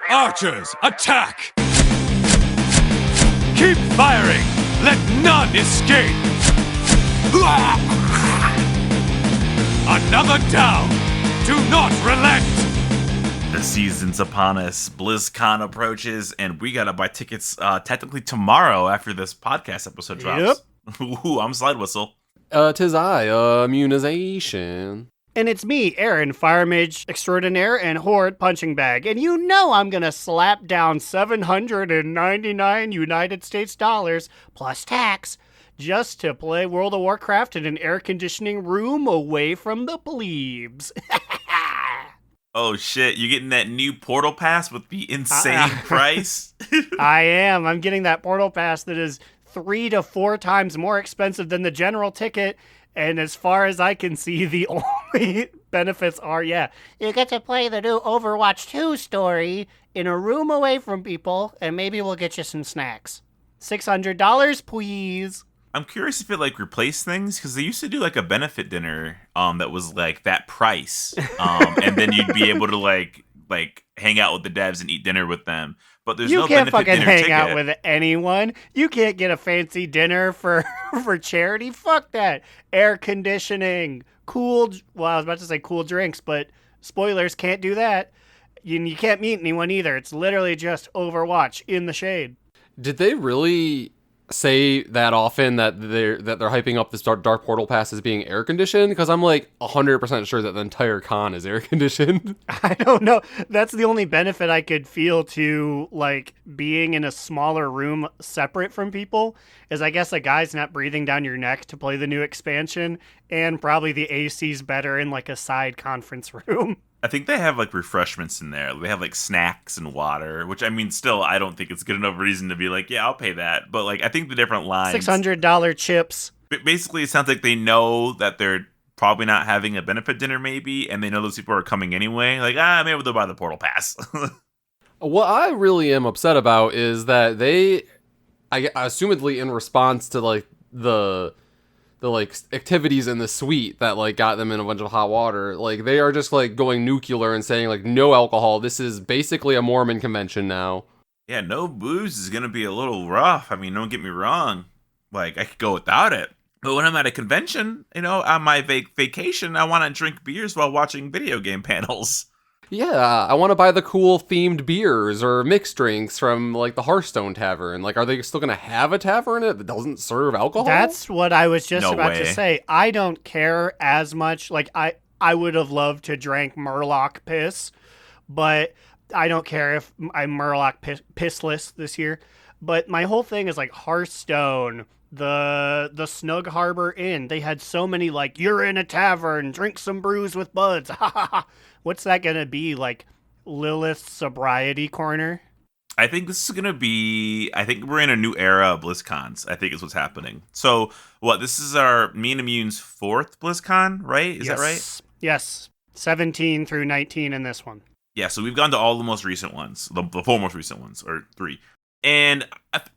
Archers, attack! Keep firing! Let none escape! Another down! Do not relent! The season's upon us, BlizzCon approaches, and we gotta buy tickets technically tomorrow after this podcast episode drops. Yep. Ooh, I'm Slidewhistle. 'Tis I, Immunization. And it's me, Aaron, Fire Mage Extraordinaire and Horde Punching Bag. And you know I'm gonna slap down 799 United States dollars plus tax just to play World of Warcraft in an air conditioning room away from the plebes. Oh shit, you getting that new portal pass with the insane price? I am. I'm getting that portal pass that is 3 to 4 times more expensive than the general ticket. And as far as I can see, the only benefits are, you get to play the new Overwatch 2 story in a room away from people, and maybe we'll get you some snacks. $600, please. I'm curious if it replaced things, because they used to do a benefit dinner that was that price, and then you'd be able to hang out with the devs and eat dinner with them. But there's no benefit dinner ticket. You can't fucking hang out with anyone. You can't get a fancy dinner for charity. Fuck that. Air conditioning, cool. Well, I was about to say cool drinks, but spoilers, can't do that. You can't meet anyone either. It's literally just Overwatch in the shade. Did they really say that often that they're hyping up this Dark Portal Pass as being air conditioned? Because I'm 100% sure that the entire con is air conditioned. I don't know. That's the only benefit I could feel to being in a smaller room separate from people is I guess a guy's not breathing down your neck to play the new expansion, and probably the AC's better in a side conference room. I think they have refreshments in there. They have snacks and water, which still I don't think it's good enough reason to be yeah, I'll pay that. But I think the different lines, $600 chips. Basically, it sounds like they know that they're probably not having a benefit dinner, maybe, and they know those people are coming anyway. Maybe they'll buy the portal pass. What I really am upset about is that they, assumedly in response to the activities in the suite that got them in a bunch of hot water, they are just going nuclear and saying no alcohol. This is basically a Mormon convention now. Yeah, no booze is gonna be a little rough. Don't get me wrong. I could go without it, but when I'm at a convention, on my vacation, I want to drink beers while watching video game panels. Yeah, I want to buy the cool themed beers or mixed drinks from the Hearthstone Tavern. Are they still going to have a tavern that doesn't serve alcohol? That's what I was just about to say. I don't care as much. I would have loved to drink Murloc piss, but I don't care if I'm Murloc pissless this year. But my whole thing is Hearthstone, the Snug Harbor Inn. They had so many you're in a tavern, drink some brews with buds. Ha ha ha. What's that going to be? Lilith's sobriety corner? I think this is going to be... I think we're in a new era of BlizzCons, I think is what's happening. So, this is me and Immune's 4th BlizzCon, right? Is that right? Yes. 17 through 19 in this one. Yeah, so we've gone to all the most recent ones, the 4 most recent ones, or 3. And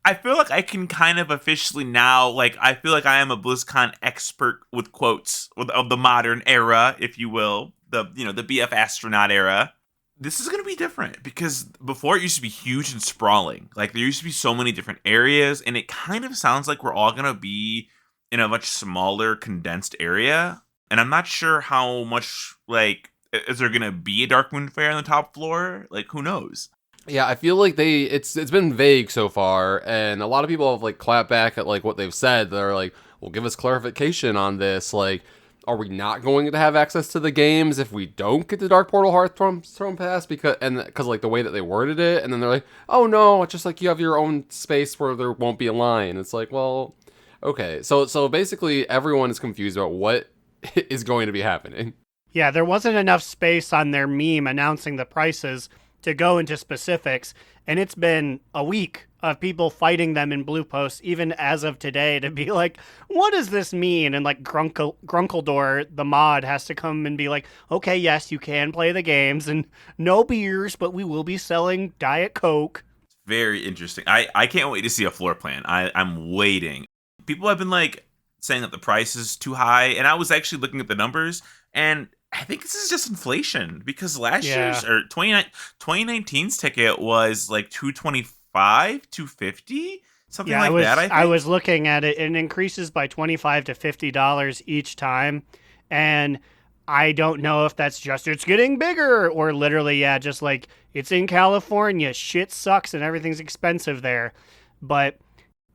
I feel I can kind of officially now, I feel I am a BlizzCon expert with quotes of the modern era, if you will. The BF astronaut era. This is going to be different because before it used to be huge and sprawling. There used to be so many different areas, and it kind of sounds like we're all going to be in a much smaller, condensed area. And I'm not sure how much, is there going to be a Darkmoon Fair on the top floor? Who knows? Yeah, I feel it's been vague so far, and a lot of people have clapped back at what they've said. They're well, give us clarification on this. Are we not going to have access to the games if we don't get the Dark Portal Hearthstone Pass? Because the way that they worded it, and then they're oh no, it's just you have your own space where there won't be a line. It's well, okay. So basically everyone is confused about what is going to be happening. Yeah, there wasn't enough space on their meme announcing the prices to go into specifics, and it's been a week of people fighting them in blue posts, even as of today, to be what does this mean? And Grunkledor, the mod, has to come and be okay, yes, you can play the games, and no beers, but we will be selling Diet Coke. Very interesting. I can't wait to see a floor plan. I'm waiting. People have been saying that the price is too high, and I was actually looking at the numbers, and I think this is just inflation because last Yeah. year's or 2019's ticket was like 225, 250, something Yeah, like that. I think I was looking at it, and it increases by $25 to $50 each time, and I don't know if that's just it's getting bigger or literally, yeah, just like it's in California, shit sucks and everything's expensive there. But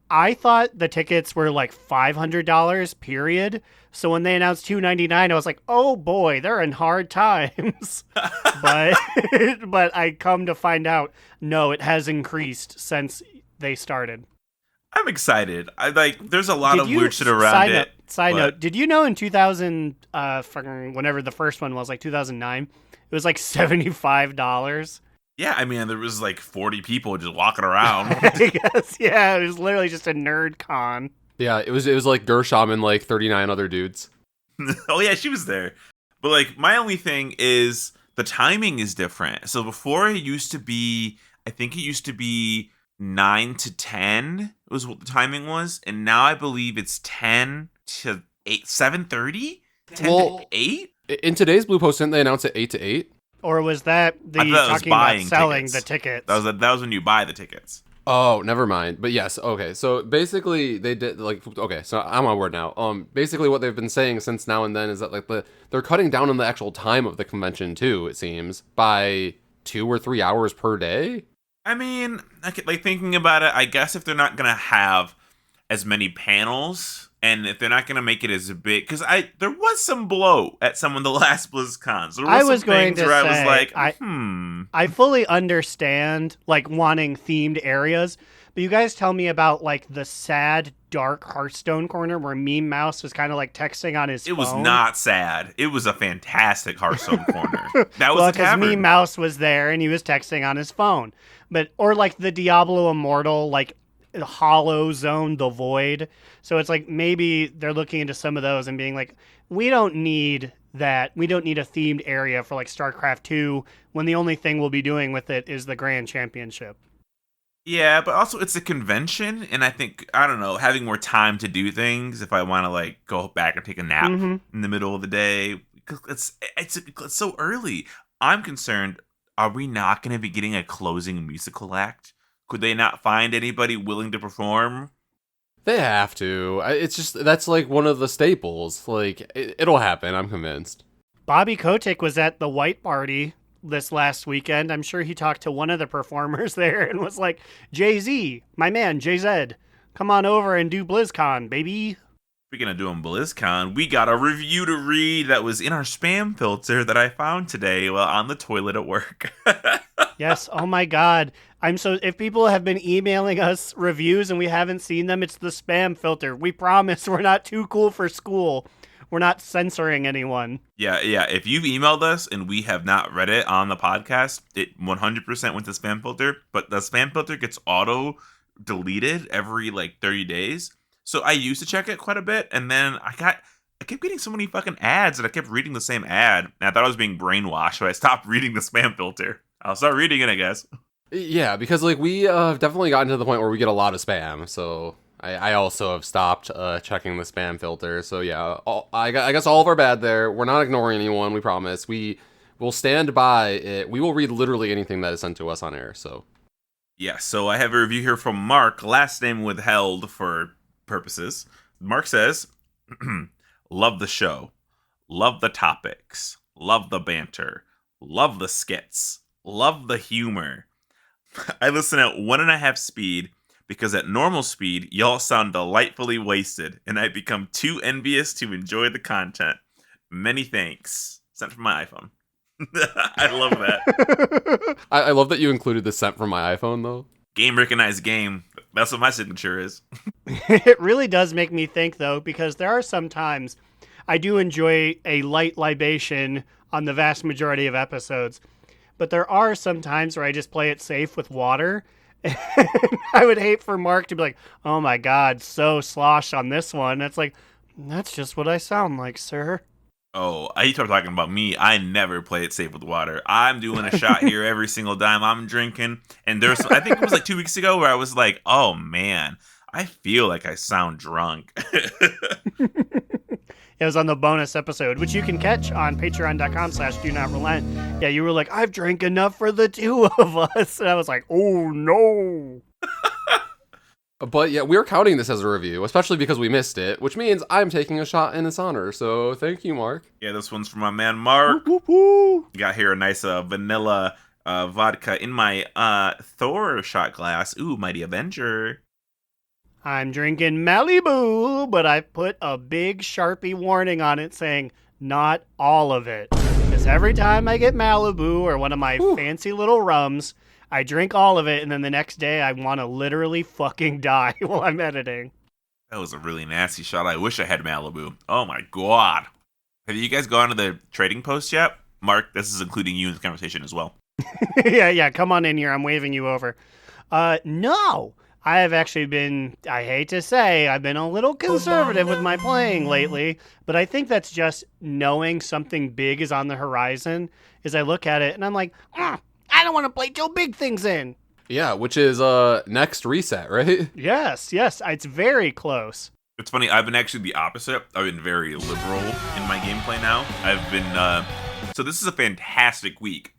I thought the tickets were like $500, period. So when they announced $299, I was like, oh boy, they're in hard times. but but I come to find out, no, it has increased since they started. I'm excited. I like. There's a lot of weird shit around it. Side note, did you know in 2000, whenever the first one was, like 2009, it was like $75? Yeah, I mean, there was like 40 people just walking around. I guess, yeah, it was literally just a nerd con. Yeah, it was like Gershom and like 39 other dudes. Oh yeah, she was there. But like, my only thing is the timing is different. So before it used to be, I think it used to be 9 to 10 was what the timing was, and now I believe it's 10 to 8, 7:30, 10 to 8. In today's Blue Post, didn't they announce it 8 to 8? Or was that the talking about selling the tickets? That was when you buy the tickets. Oh, never mind. But yes, okay. So basically, they did like okay. So I'm on board now. Basically, what they've been saying since now and then is that like they're cutting down on the actual time of the convention too. It seems by 2 or 3 hours per day. I mean, like thinking about it, I guess if they're not gonna have as many panels, and if they're not gonna make it as big, because there was some blow at some of the last BlizzCons. I was going to say, I was like, I fully understand like wanting themed areas, but you guys tell me about like the sad, dark Hearthstone corner where Meme Mouse was kind of like texting on his phone. It was not sad. It was a fantastic Hearthstone corner. That was a because tavern. Meme Mouse was there and he was texting on his phone. Or like the Diablo Immortal, like Hollow Zone, the Void. So it's like maybe they're looking into some of those and being like, we don't need that. We don't need a themed area for like StarCraft 2 when the only thing we'll be doing with it is the Grand Championship. Yeah, but also it's a convention, and I think, I don't know, having more time to do things if I want to like go back and take a nap in the middle of the day, because it's so early. I'm concerned, are we not going to be getting a closing musical act? Could they not find anybody willing to perform? They have to. It's just that's like one of the staples. Like it'll happen. I'm convinced. Bobby Kotick was at the White Party this last weekend. I'm sure he talked to one of the performers there and was like, Jay-Z, my man, Jay-Z, come on over and do BlizzCon, baby. Speaking of doing BlizzCon, we got a review to read that was in our spam filter that I found today while on the toilet at work. Yes, oh my god. If people have been emailing us reviews and we haven't seen them, it's the spam filter. We promise we're not too cool for school. We're not censoring anyone. Yeah. If you've emailed us and we have not read it on the podcast, it 100% went to spam filter, but the spam filter gets auto deleted every like 30 days. So I used to check it quite a bit, and then I kept getting so many fucking ads that I kept reading the same ad, and I thought I was being brainwashed, so I stopped reading the spam filter. I'll start reading it, I guess. Yeah, because like we definitely gotten to the point where we get a lot of spam, so I also have stopped checking the spam filter. So yeah, I guess all of our bad there. We're not ignoring anyone, we promise. We will stand by it. We will read literally anything that is sent to us on air, so. Yeah, so I have a review here from Mark, last name withheld for purposes. Mark says, love the show, love the topics, love the banter, love the skits, love the humor. I listen at 1.5 speed because at normal speed, y'all sound delightfully wasted, and I become too envious to enjoy the content. Many thanks. Sent from my iPhone. I love that. I love that you included the sent from my iPhone, though. Game recognized game. That's what my signature is. It really does make me think, though, because there are some times I do enjoy a light libation on the vast majority of episodes, but there are some times where I just play it safe with water. And I would hate for Mark to be like, oh my god, so slosh on this one. It's like, that's just what I sound like, sir. Oh, you start talking about me. I never play it safe with water. I'm doing a shot here every single time I'm drinking. And I think it was like 2 weeks ago where I was like, oh man, I feel like I sound drunk. It was on the bonus episode, which you can catch on patreon.com/do-not-relent. Yeah, you were like, I've drank enough for the two of us. And I was like, oh, no. But yeah, we're counting this as a review, especially because we missed it, which means I'm taking a shot in its honor. So thank you, Mark. Yeah, this one's from my man, Mark. Woo, woo, woo. Got here a nice vanilla vodka in my Thor shot glass. Ooh, Mighty Avenger. I'm drinking Malibu, but I put a big Sharpie warning on it saying, not all of it. Because every time I get Malibu or one of my fancy little rums, I drink all of it, and then the next day I want to literally fucking die while I'm editing. That was a really nasty shot. I wish I had Malibu. Oh my god. Have you guys gone to the trading post yet? Mark, this is including you in the conversation as well. Yeah, come on in here. I'm waving you over. No. I have actually been, I hate to say, I've been a little conservative with my playing lately, but I think that's just knowing something big is on the horizon, as I look at it and I'm like, I don't want to play till big things in. Yeah, which is next reset, right? Yes, it's very close. It's funny, I've been actually the opposite. I've been very liberal in my gameplay now. I've been, so this is a fantastic week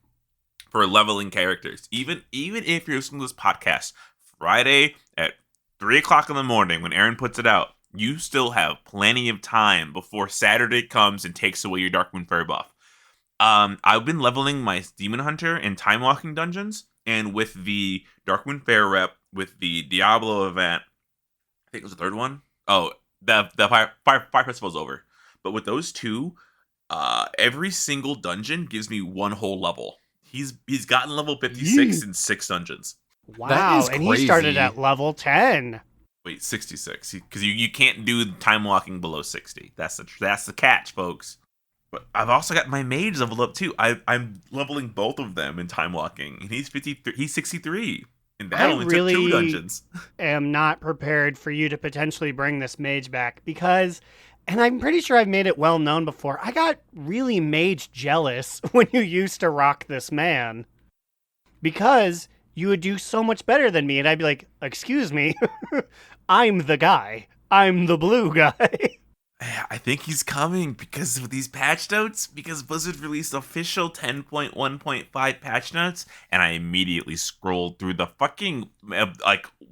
for leveling characters. Even if you're listening to this podcast Friday at 3 o'clock in the morning when Aaron puts it out, you still have plenty of time before Saturday comes and takes away your Darkmoon Fairy buff. I've been leveling my Demon Hunter in Time Walking dungeons, and with the Darkmoon Fair rep, with the Diablo event, I think it was the third one. Oh, the Fire Festival's over. But with those two, every single dungeon gives me one whole level. He's gotten level 56 in 6 dungeons. Wow, and he started at level 10. Wait, 66. Because you can't do time walking below 60. That's the catch, folks. But I've also got my mage leveled up too. I'm leveling both of them in time walking, and he's 53. He's 63. And that only took 2 dungeons. I am not prepared for you to potentially bring this mage back because, and I'm pretty sure I've made it well known before, I got really mage jealous when you used to rock this man. Because you would do so much better than me, and I'd be like, excuse me, I'm the guy. I'm the blue guy. I think he's coming because of these patch notes, because Blizzard released official 10.1.5 patch notes, and I immediately scrolled through the fucking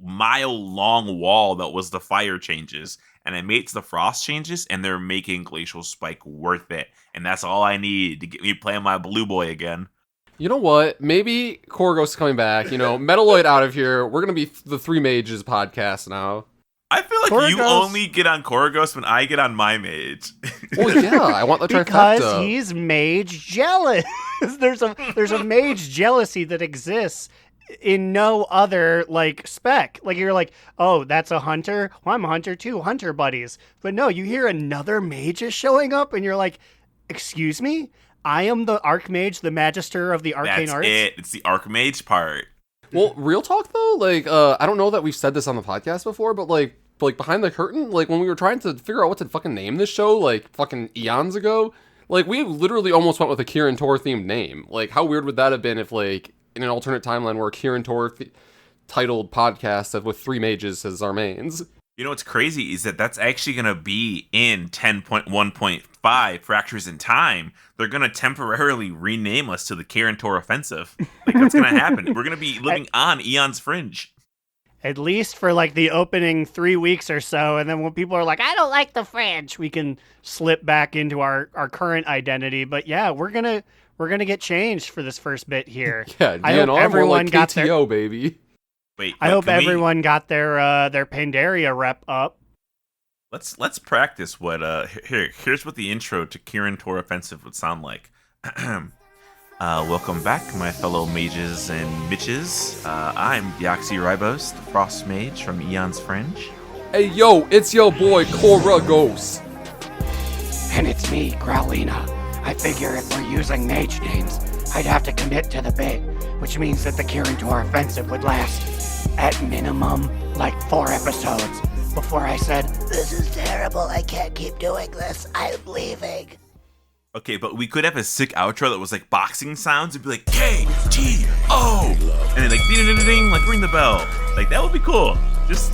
mile-long wall that was the fire changes, and I made it to the frost changes, and they're making Glacial Spike worth it, and that's all I need to get me playing my blue boy again. You know what? Maybe Korgos is coming back. Metaloid out of here. We're going to be the Three Mages podcast now. I feel like you only get on Korgos when I get on my mage. Well, yeah, I want the trifecta. Because he's mage jealous. There's a mage jealousy that exists in no other spec. You're like, oh, that's a hunter. Well, I'm a hunter too. Hunter buddies. But no, you hear another mage is showing up, and you're like, excuse me. I am the Archmage, the Magister of the Arcane Arts. That's it. It's the Archmage part. Well, real talk though, I don't know that we've said this on the podcast before, but behind the curtain, when we were trying to figure out what to fucking name this show, fucking eons ago, we literally almost went with a Kirin Tor themed name. How weird would that have been if, in an alternate timeline where a Kirin Tor titled podcast with 3 mages as our mains? You know what's crazy is that's actually going to be in 10.1.5 Fractures in Time. They're going to temporarily rename us to the Kirin Tor Offensive. That's going to happen. We're going to be living on Eon's Fringe. At least for the opening 3 weeks or so, and then when people are like, I don't like the French, we can slip back into our current identity. But yeah, we're gonna get changed for this first bit here. Yeah, I hope everyone got KTO, baby. Wait, I hope everyone got their Pandaria rep up. Let's practice what here's what the intro to Kirin Tor Offensive would sound like. Welcome back, my fellow mages and bitches. I'm Deoxyribos, the Frost Mage from Eon's Fringe. Hey yo, it's your boy Korgos. And it's me, Growlina. I figure if we're using mage names, I'd have to commit to the bit, which means that the Kirin Tor Offensive would last, at minimum, 4 episodes, before I said, this is terrible, I can't keep doing this, I'm leaving. Okay, but we could have a sick outro that was boxing sounds. It'd be like K-T-O, and then ding-ding-ding-ding, ring the bell. That would be cool. Just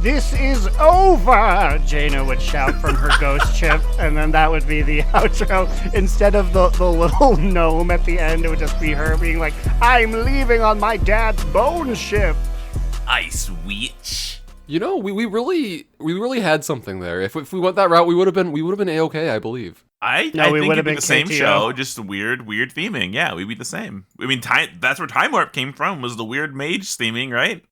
"This is over," Jaina would shout from her ghost ship, and then that would be the outro. Instead of the little gnome at the end, it would just be her being like, "I'm leaving on my dad's bone ship." Ice witch. You know, we really had something there. If we went that route, we would have been A-okay, I believe. I we think would it'd have be been the same KTO. show, just weird theming. Yeah, we'd be the same. I mean, that's where Time Warp came from, was the weird mage theming, right?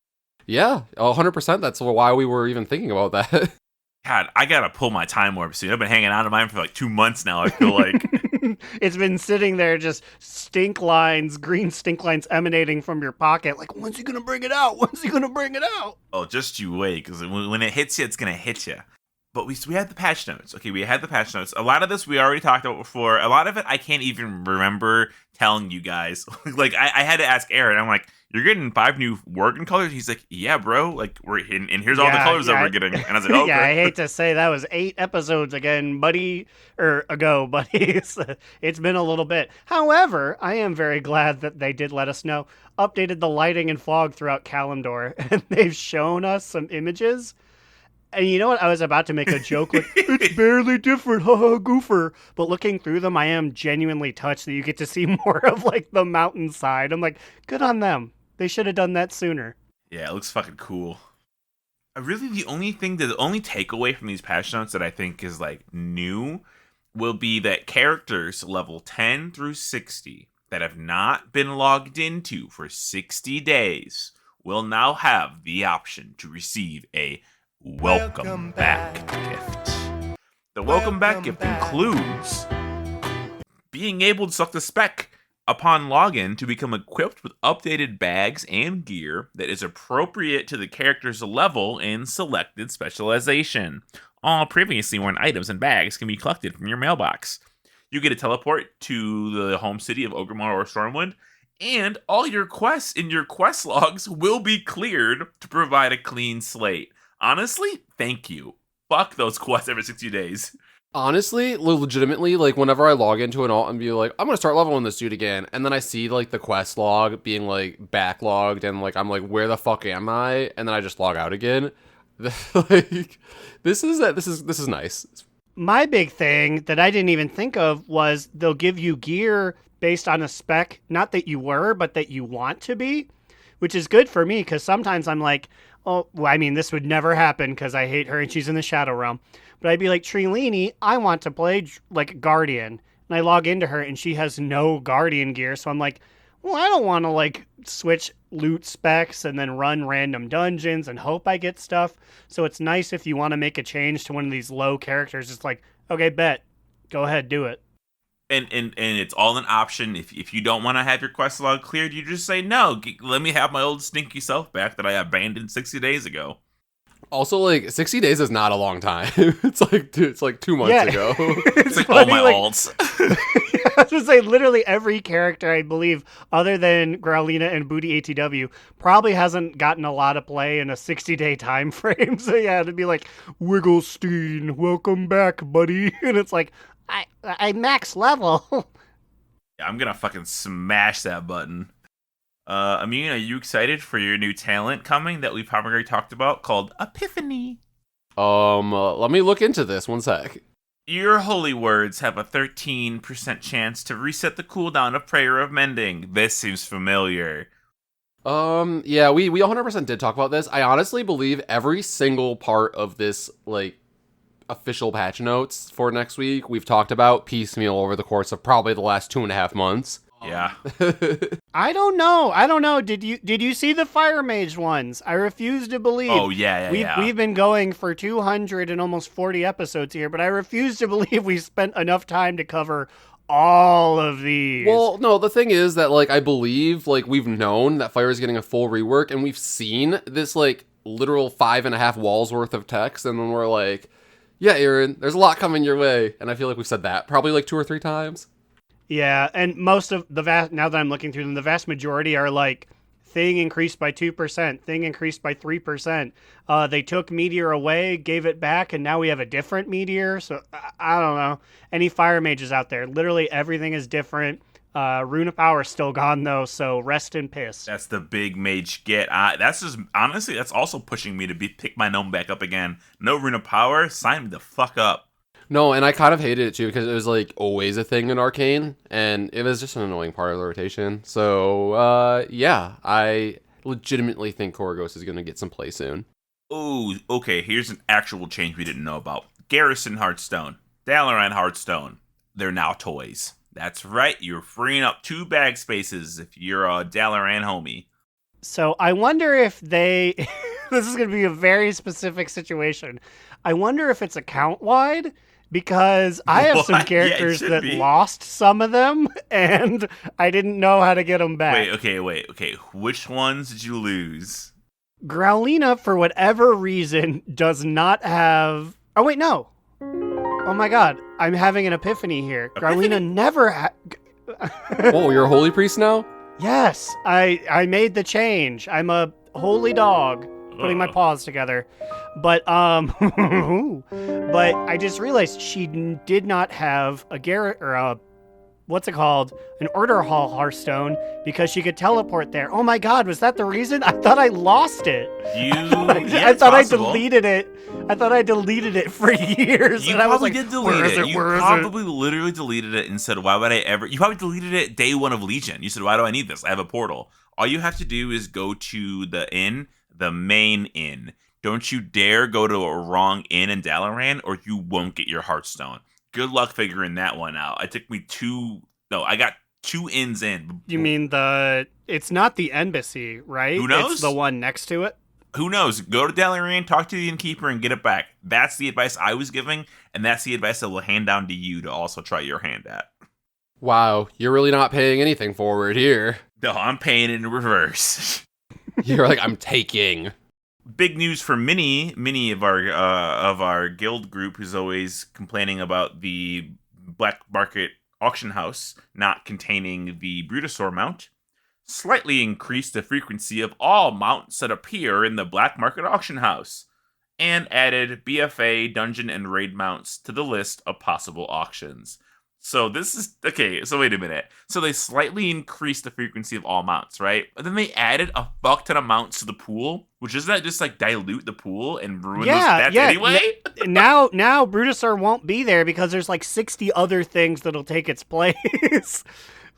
Yeah, 100%. That's why we were even thinking about that. God, I gotta pull my Time Warp soon. I've been hanging on to mine for like 2 months now, I feel like. It's been sitting there, just green stink lines emanating from your pocket. Like, when's he gonna bring it out? When's he gonna bring it out? Oh, just you wait, because when it hits you, it's gonna hit you. But we had the patch notes. Okay, we had the patch notes. A lot of this we already talked about before. A lot of it I can't even remember telling you guys. Like, I had to ask Aaron. I'm like, "You're getting 5 new Worgen colors?" He's like, "Yeah, bro. Like, and here's all the colors that we're getting." And I was like, "Okay." Yeah, I hate to say that was 8 episodes again, buddy. It's been a little bit. However, I am very glad that they did let us know. Updated the lighting and fog throughout Kalimdor, and they've shown us some images. And you know what? I was about to make a joke like, "It's barely different, haha, goofer." But looking through them, I am genuinely touched that you get to see more of like the mountainside. I'm like, good on them. They should have done that sooner. Yeah, it looks fucking cool. Really, the only takeaway from these patch notes that I think is like new will be that characters level 10 through 60 that have not been logged into for 60 days will now have the option to receive a welcome back gift. The welcome back gift includes being able to select the spec upon login to become equipped with updated bags and gear that is appropriate to the character's level and selected specialization. All previously worn items and bags can be collected from your mailbox. You get a teleport to the home city of Ogremar or Stormwind, and all your quests in your quest logs will be cleared to provide a clean slate. Honestly, thank you. Fuck those quests every 60 days. Honestly, legitimately, like, whenever I log into an alt and be like, "I'm gonna start leveling this dude again," and then I see, like, the quest log being, like, backlogged, and, like, I'm like, "Where the fuck am I?" And then I just log out again. Like, this is nice. My big thing that I didn't even think of was they'll give you gear based on a spec, not that you were, but that you want to be, which is good for me, because sometimes I'm like, oh, well, I mean, this would never happen because I hate her and she's in the Shadow Realm. But I'd be like, Trilini, I want to play like Guardian. And I log into her and she has no Guardian gear. So I'm like, well, I don't want to like switch loot specs and then run random dungeons and hope I get stuff. So it's nice if you want to make a change to one of these low characters. It's like, okay, bet. Go ahead, do it. And it's all an option. If you don't want to have your quest log cleared, you just say, "No, let me have my old stinky self back that I abandoned 60 days ago." Also, like, 60 days is not a long time. It's like 2 months ago. It's like all my like, alts. I was going to say, literally every character, I believe, other than Growlina and Booty ATW, probably hasn't gotten a lot of play in a 60-day time frame. So yeah, it'd be like, "Wigglestein, welcome back, buddy." And it's like, I max level. Yeah, I'm gonna fucking smash that button. Immune, are you excited for your new talent coming that we've probably already talked about called Epiphany? Let me look into this 1 sec. Your holy words have a 13% chance to reset the cooldown of Prayer of Mending. This seems familiar. Yeah, we 100% did talk about this. I honestly believe every single part of this, like, official patch notes for next week we've talked about piecemeal over the course of probably the last 2.5 months. Yeah. I don't know. Did you see the Fire Mage ones? I refuse to believe. Oh, yeah. We've been going for 200 and almost 40 episodes here, but I refuse to believe we spent enough time to cover all of these. Well, no, the thing is that, like, I believe, like, we've known that Fire is getting a full rework, and we've seen this, like, literal 5.5 walls worth of text, and then we're like, "Yeah, Aaron, there's a lot coming your way." And I feel like we've said that probably like 2 or 3 times. Yeah, and most of now that I'm looking through them, the vast majority are like, thing increased by 2%, thing increased by 3%. They took Meteor away, gave it back, and now we have a different Meteor. So I don't know. Any Fire Mages out there, literally everything is different. Rune of Power is still gone, though, so rest in piss. That's the big mage get. That's just, honestly, that's also pushing me to pick my gnome back up again. No Rune of Power, sign me the fuck up. No, and I kind of hated it too because it was like always a thing in Arcane, and it was just an annoying part of the rotation. So, yeah, I legitimately think Koragos is going to get some play soon. Oh, okay, here's an actual change we didn't know about. Garrison Hearthstone, Dalaran Hearthstone, they're now toys. That's right, you're freeing up 2 bag spaces if you're a Dalaran homie. So I wonder if they... this is going to be a very specific situation. I wonder if it's account-wide, because I have some characters that lost some of them, and I didn't know how to get them back. Wait. Which ones did you lose? Growlina, for whatever reason, does not have... Oh, wait, no. Oh my god, I'm having an epiphany here. Growlina never Oh, you're a holy priest now? Yes, I made the change. I'm a holy dog. Putting my paws together. But but I just realized she did not have a Garrett or a what's it called? An Order Hall Hearthstone because she could teleport there. Oh my god, was that the reason? I thought I lost it. Yeah, I thought I deleted it. I thought I deleted it for years. You and I was probably like, did delete it. You Where is probably literally deleted it and said, why would I ever... You probably deleted it day 1 of Legion. You said, why do I need this? I have a portal. All you have to do is go to the inn, the main inn. Don't you dare go to a wrong inn in Dalaran or you won't get your Hearthstone. Good luck figuring that one out. I got 2 inns in. You mean it's not the embassy, right? Who knows? It's the one next to it. Who knows? Go to Dalaran, talk to the innkeeper, and get it back. That's the advice I was giving, and that's the advice I will hand down to you to also try your hand at. Wow, you're really not paying anything forward here. No, I'm paying it in reverse. You're like, I'm taking. Big news for Minnie of our guild group, who's always complaining about the black market auction house not containing the Brutosaur mount. Slightly increased the frequency of all mounts that appear in the black market auction house, and added BFA, dungeon, and raid mounts to the list of possible auctions. So this is... Okay, so wait a minute. So they slightly increased the frequency of all mounts, right? But then they added a fuck ton of mounts to the pool, which doesn't that just like dilute the pool and ruin those stats anyway? Now Brutosaur won't be there because there's like 60 other things that'll take its place.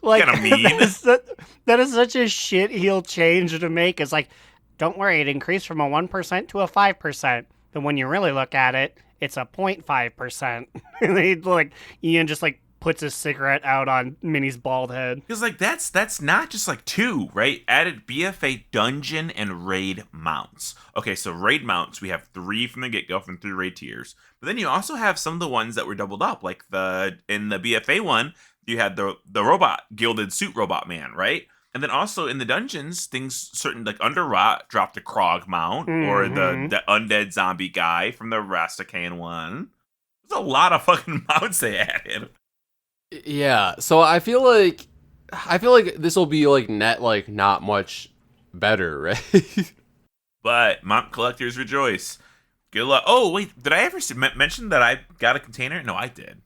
Like, that is such a shit heel change to make. It's like, don't worry, it increased from a 1% to a 5%. But when you really look at it, it's a 0.5%. And they, like, Ian just like puts his cigarette out on Minnie's bald head. Because like that's not just like 2, right? Added BFA dungeon and raid mounts. Okay, so raid mounts, we have 3 from the get-go from 3 raid tiers. But then you also have some of the ones that were doubled up, like in the BFA one, you had the robot, gilded suit robot man, right? And then also in the dungeons, certain like Underrot dropped a Krog mount, or the undead zombie guy from the Rastakan one. There's a lot of fucking mounts they added. Yeah, so I feel like this will be like net like not much better, right? But mount collectors rejoice. Good luck. Oh wait, did I ever mention that I got a container? No, I did,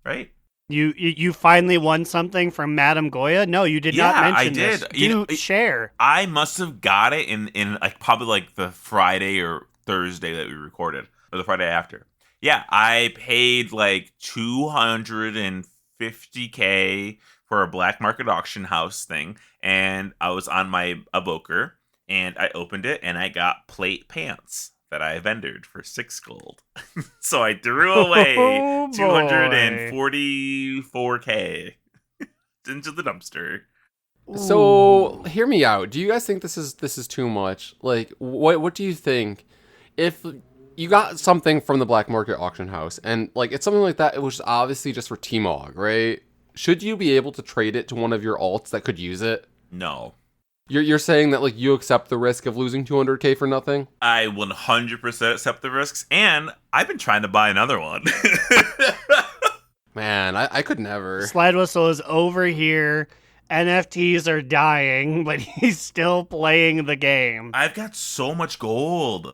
right? You finally won something from Madame Goya? No, you did not mention this. I did. Share. I must have got it in like probably like the Friday or Thursday that we recorded, or the Friday after. Yeah, I paid like $250K for a black market auction house thing, and I was on my evoker, and I opened it, and I got plate pants that I vendored for 6 gold. So I threw away $244K into the dumpster. So hear me out. Do you guys think this is too much? Like, what do you think if you got something from the black market auction house and like it's something like that? It was obviously just for T-Mog, right? Should you be able to trade it to one of your alts that could use it? No. You're saying that like you accept the risk of losing 200K for nothing? I 100% accept the risks, and I've been trying to buy another one. Man, I could never. Slidewhistle is over here. NFTs are dying, but he's still playing the game. I've got so much gold.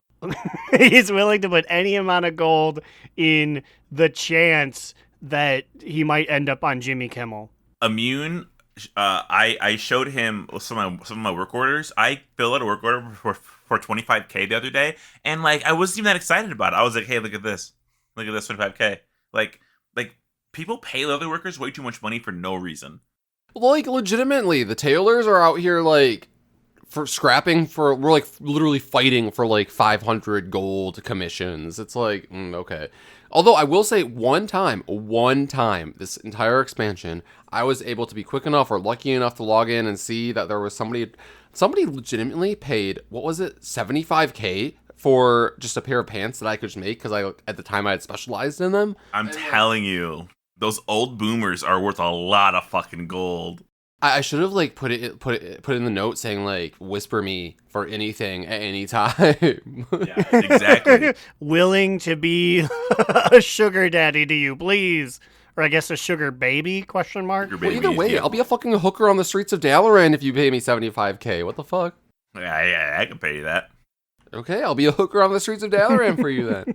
He's willing to put any amount of gold in the chance that he might end up on Jimmy Kimmel. Immune, I showed him some of my work orders. I filled out a work order for 25K the other day, and like I wasn't even that excited about it. I was like, hey, look at this 25K. Like people pay leather workers way too much money for no reason. Like, legitimately, the tailors are out here, like, for scrapping for, we're, like, literally fighting for, like, 500 gold commissions. It's like, okay. Although, I will say, one time, this entire expansion, I was able to be quick enough or lucky enough to log in and see that there was somebody legitimately paid, what was it, 75K for just a pair of pants that I could just make, because at the time I had specialized in them. I'm telling you. Those old boomers are worth a lot of fucking gold. I should have like put it in the note saying like whisper me for anything at any time. Yeah, exactly. Willing to be a sugar daddy to you, please. Or I guess a sugar baby, question mark? Sugar Well, baby, either way, yeah. I'll be a fucking hooker on the streets of Dalaran if you pay me 75K. What the fuck? Yeah, I can pay you that. Okay, I'll be a hooker on the streets of Dalaran for you then.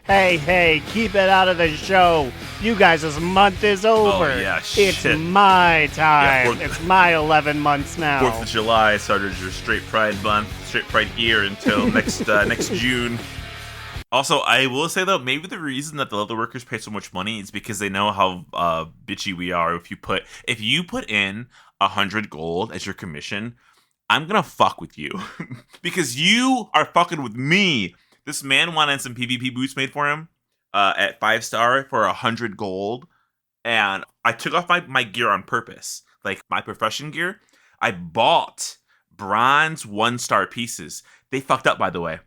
Hey, keep it out of the show. You guys' month is over. Oh, yeah, It's shit. my time. Yeah, it's my 11 months now. 4th of July started your straight pride month, straight pride year until next June. Also, I will say though, maybe the reason that the leather workers pay so much money is because they know how bitchy we are. If you put in 100 gold as your commission, I'm gonna fuck with you because you are fucking with me. This man wanted some PvP boots made for him at 5-star for 100 gold, and I took off my gear on purpose, like my profession gear. I bought bronze 1-star pieces. They fucked up, by the way.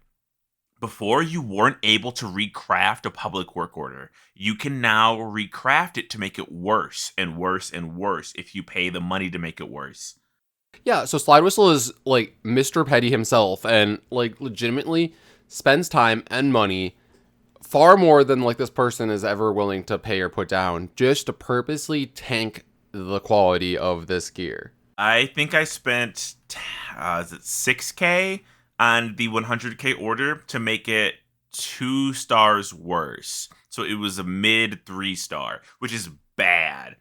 Before, you weren't able to recraft a public work order. You can now recraft it to make it worse and worse and worse if you pay the money to make it worse. Yeah, so Slidewhistle is like Mr. Petty himself and like legitimately spends time and money far more than like this person is ever willing to pay or put down just to purposely tank the quality of this gear. I think I spent is it 6K on the 100K order to make it 2 stars worse. So it was a mid 3-star, which is bad.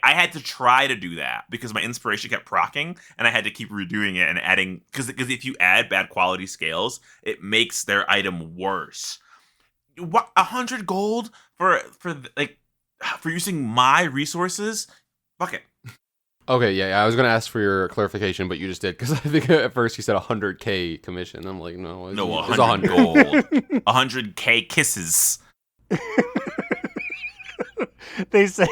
I had to try to do that because my inspiration kept proccing and I had to keep redoing it and adding, because if you add bad quality scales, it makes their item worse. What, 100 gold for using my resources? Fuck it. Okay, yeah, I was going to ask for your clarification, but you just did, because I think at first you said 100K commission. I'm like, no. No, it's 100 gold. 100K kisses. They say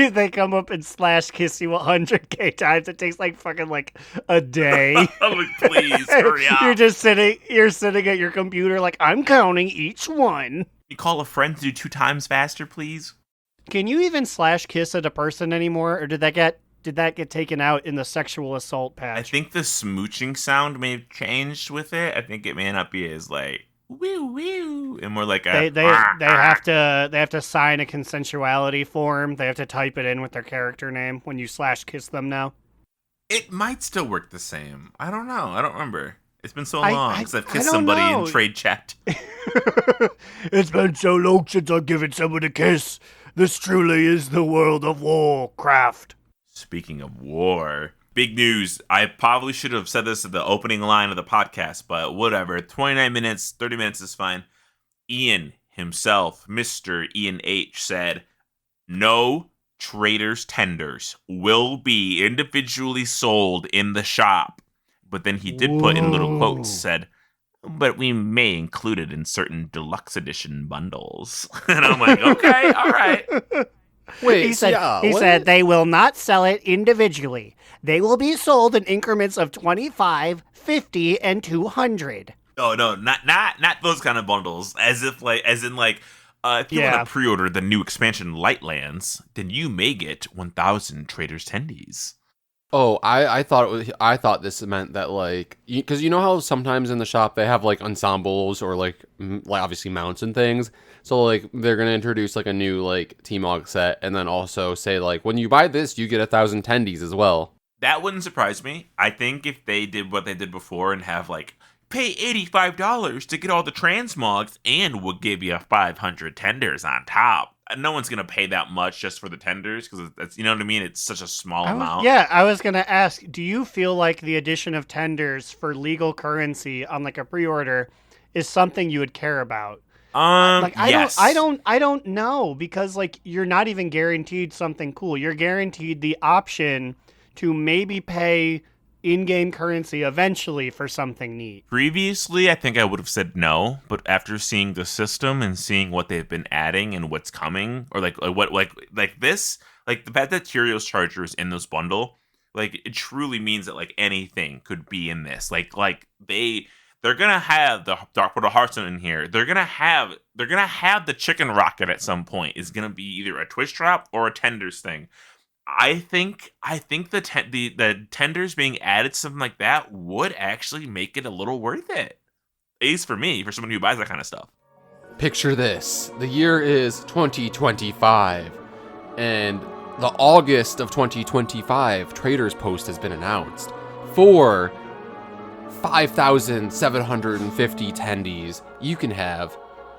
they come up and slash kiss you 100K times. It takes like fucking like a day. I'm like, please hurry up. You're sitting at your computer like, I'm counting each one. You call a friend to do 2 times faster, please? Can you even slash kiss at a person anymore, or did that get taken out in the sexual assault patch? I think the smooching sound may have changed with it. I think it may not be as like woo woo, and more like a they have to sign a consensuality form. They have to type it in with their character name when you slash kiss them now. It might still work the same. I don't know. I don't remember. It's been so long since I've kissed don't somebody know. in trade chat. It's been so long since I've given someone a kiss. This truly is the world of Warcraft. Speaking of war, big news. I probably should have said this at the opening line of the podcast, but whatever. 29 minutes, 30 minutes is fine. Ian himself, Mr. Ian H., said, no traders' tenders will be individually sold in the shop. But then he did put in little quotes, said, but we may include it in certain deluxe edition bundles. And I'm like, okay, all right. Wait, He said they will not sell it individually. They will be sold in increments of 25, 50, and 200. Oh no, not those kind of bundles. As in if you want to pre-order the new expansion Lightlands, then you may get 1,000 traders tendies. Oh, I thought this meant that like, because you know how sometimes in the shop they have like ensembles or like obviously mounts and things. So like they're gonna introduce like a new like T-Mog set, and then also say like when you buy this you get 1,000 tendies as well. That wouldn't surprise me. I think if they did what they did before and have like pay $85 to get all the transmogs and we'll give you 500 tenders on top, no one's gonna pay that much just for the tenders because that's, you know what I mean. It's such a small amount. Yeah, I was gonna ask. Do you feel like the addition of tenders for legal currency on like a pre-order is something you would care about? Yes. I don't know, because like you're not even guaranteed something cool. You're guaranteed the option to maybe pay in-game currency eventually for something neat. Previously, I think I would have said no, but after seeing the system and seeing what they've been adding and what's coming, or like this, like the fact that Curios Charger is in this bundle, like it truly means that like anything could be in this. Like they're gonna have the Dark Portal Hearthstone in here. They're gonna have the chicken rocket at some point. Is gonna be either a Twitch drop or a tenders thing. I think the tenders being added to something like that would actually make it a little worth it. At least for me, for someone who buys that kind of stuff. Picture this. The year is 2025, and the August of 2025 Traders Post has been announced. For 5,750 tendies, you can have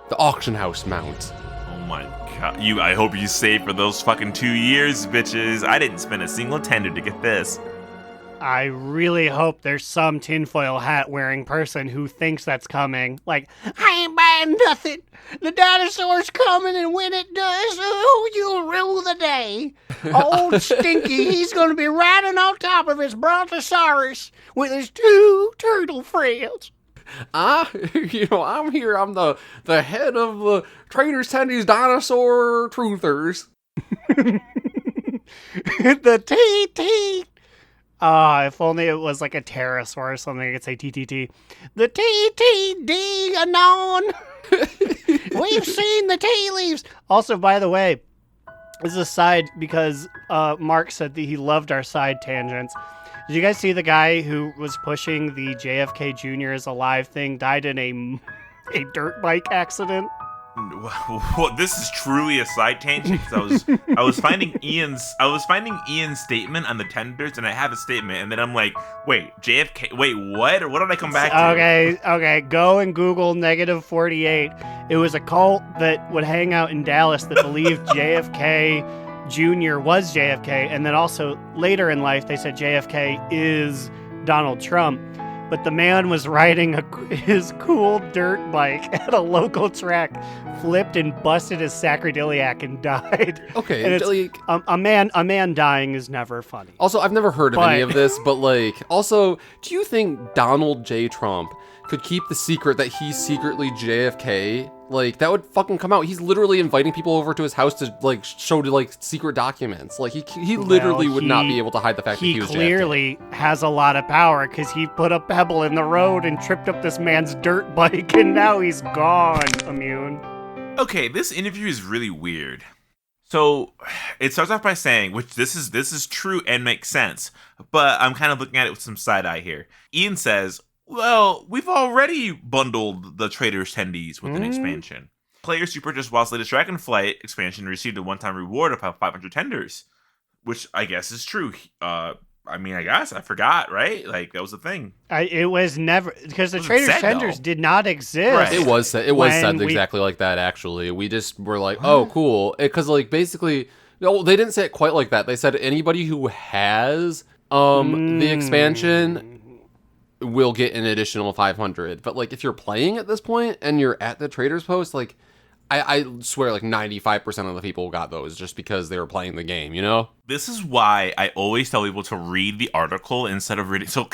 the auction house mount. Oh my god. I hope you save for those fucking 2 years, bitches. I didn't spend a single tender to get this. I really hope there's some tinfoil hat wearing person who thinks that's coming. Like, I ain't buying nothing. The dinosaur's coming, and when it does, oh, you'll rule the day. Old Stinky, he's going to be riding on top of his brontosaurus with his 2 turtle friends. I'm here. I'm the head of the Traders Tendies Dinosaur Truthers. The TT. If only it was like a pterosaur or something, I could say TTT. The TTD anon. We've seen the tea leaves. Also, by the way, this is a side because Mark said that he loved our side tangents. Did you guys see the guy who was pushing the JFK Jr. is alive thing died in a dirt bike accident? Well, this is truly a side tangent because I was finding Ian's statement on the tenders, and I have a statement, and then I'm like, wait, JFK, wait, what? Or what did I come back to? Okay, go and Google -48. It was a cult that would hang out in Dallas that believed JFK Jr. was JFK, and then also later in life they said JFK is Donald Trump. But the man was riding his cool dirt bike at a local track, flipped and busted his sacroiliac and died. Okay, and it's, a man dying is never funny. Also, I've never heard of any of this, but like, also, do you think Donald J. Trump could keep the secret that he's secretly JFK? Like, that would fucking come out. He's literally inviting people over to his house to like show to like secret documents. Like, he literally would not be able to hide the fact that he was JFK. He clearly has a lot of power because he put a pebble in the road and tripped up this man's dirt bike, and now he's gone. Immune. Okay, this interview is really weird. So it starts off by saying, which this is true and makes sense, but I'm kind of looking at it with some side eye here. Ian says, well, we've already bundled the Traders Tendies with an expansion. Players who purchased Wild's latest Dragonflight expansion received a one-time reward of 500 tenders, which I guess is true. I guess I forgot, right? Like, that was the thing. It was never, because the Traders Tenders did not exist. Right. It was said exactly like that, actually. We just were like, oh, cool. Because, like, basically, no, they didn't say it quite like that. They said anybody who has the expansion will get an additional 500. But, like, if you're playing at this point and you're at the Traders Post, like, I swear like 95% of the people got those just because they were playing the game, you know? This is why I always tell people to read the article instead of reading. So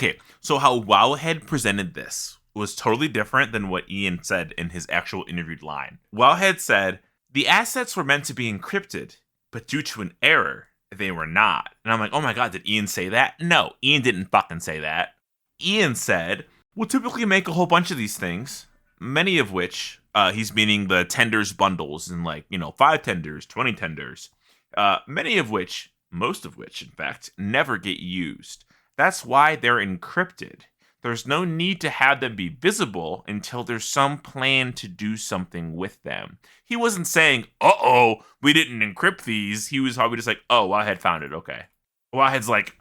how Wowhead presented this was totally different than what Ian said in his actual interviewed line. Wowhead said, the assets were meant to be encrypted, but due to an error, they were not. And I'm like, oh my god, did Ian say that? No, Ian didn't fucking say that. Ian said, we'll typically make a whole bunch of these things, many of which... he's meaning the tenders bundles and 5 tenders, 20 tenders, most of which, in fact, never get used. That's why they're encrypted. There's no need to have them be visible until there's some plan to do something with them. He wasn't saying, we didn't encrypt these. He was probably just like, oh, Wowhead found it, okay. Wowhead's like,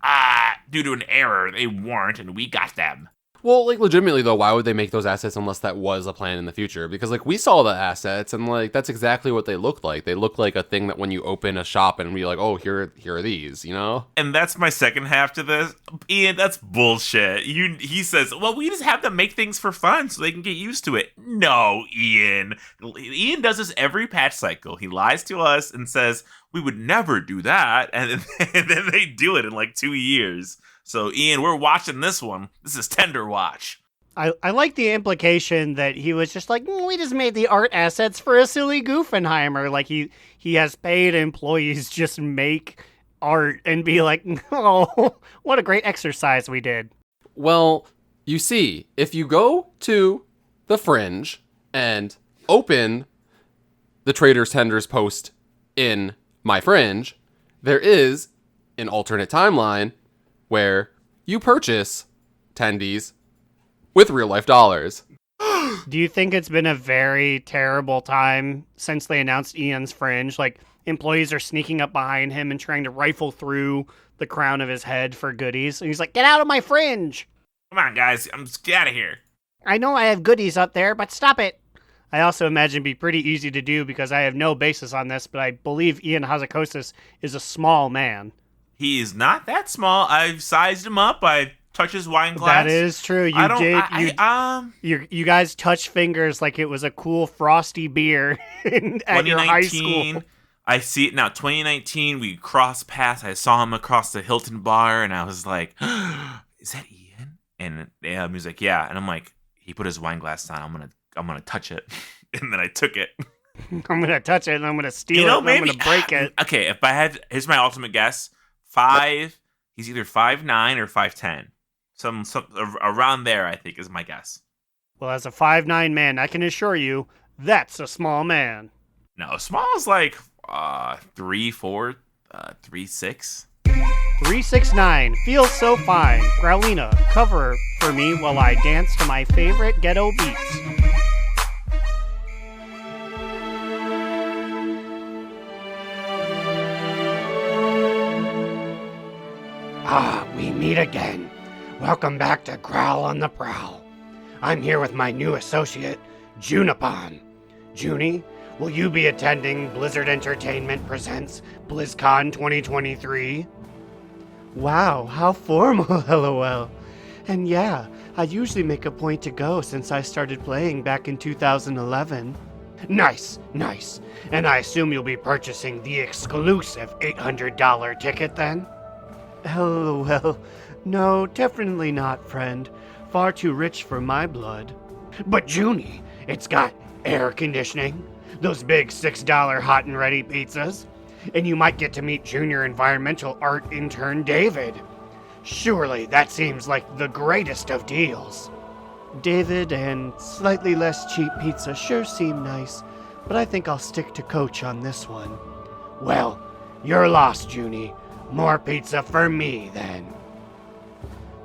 due to an error, they weren't, and we got them. Well, like, legitimately, though, why would they make those assets unless that was a plan in the future? Because, like, we saw the assets, and, like, that's exactly what they looked like. They look like a thing that when you open a shop and be like, oh, here are these, you know? And that's my second half to this. Ian, that's bullshit. He says, well, we just have to make things for fun so they can get used to it. No, Ian. Ian does this every patch cycle. He lies to us and says, we would never do that. And then they do it in, like, 2 years. So, Ian, we're watching this one. This is Tender Watch. I like the implication that he was just like, we just made the art assets for a silly Goofenheimer. Like, he has paid employees just make art and be like, oh, what a great exercise we did. Well, you see, if you go to the Fringe and open the Trader's Tenders post in My Fringe, there is an alternate timeline where you purchase tendies with real life dollars. Do you think it's been a very terrible time since they announced Ian's Fringe? Like, employees are sneaking up behind him and trying to rifle through the crown of his head for goodies. And he's like, get out of my Fringe! Come on, guys. Get out of here. I know I have goodies up there, but stop it! I also imagine it'd be pretty easy to do because I have no basis on this, but I believe Ian Hazzikostas is a small man. He is not that small. I've sized him up. I touched his wine glass. That is true. You guys touched fingers like it was a cool frosty beer at your high school. I see it now. 2019, we crossed paths. I saw him across the Hilton bar, and I was like, "Is that Ian?" And he was like, "Yeah." And I'm like, he put his wine glass down. I'm gonna touch it, and then I took it. I'm gonna touch it, and I'm gonna steal it, and I'm gonna break it. Okay, here's my ultimate guess. He's either 5'9" or 5'10". Some around there, I think, is my guess. Well, as a 5'9" man, I can assure you, that's a small man. No, small is like 3'4", 3'6". 3'6'9", feels so fine. Growlina, cover for me while I dance to my favorite ghetto beats. Ah, we meet again. Welcome back to Growl on the Prowl. I'm here with my new associate, Junipon. Junie, will you be attending Blizzard Entertainment Presents BlizzCon 2023? Wow, how formal, lol. And yeah, I usually make a point to go since I started playing back in 2011. Nice. And I assume you'll be purchasing the exclusive $800 ticket then? LOL. No, definitely not, friend. Far too rich for my blood. But Junie, it's got air conditioning, those big $6 hot and ready pizzas, and you might get to meet junior environmental art intern David. Surely that seems like the greatest of deals. David and slightly less cheap pizza sure seem nice, but I think I'll stick to Coach on this one. Well, you're lost, Junie. More pizza for me, then.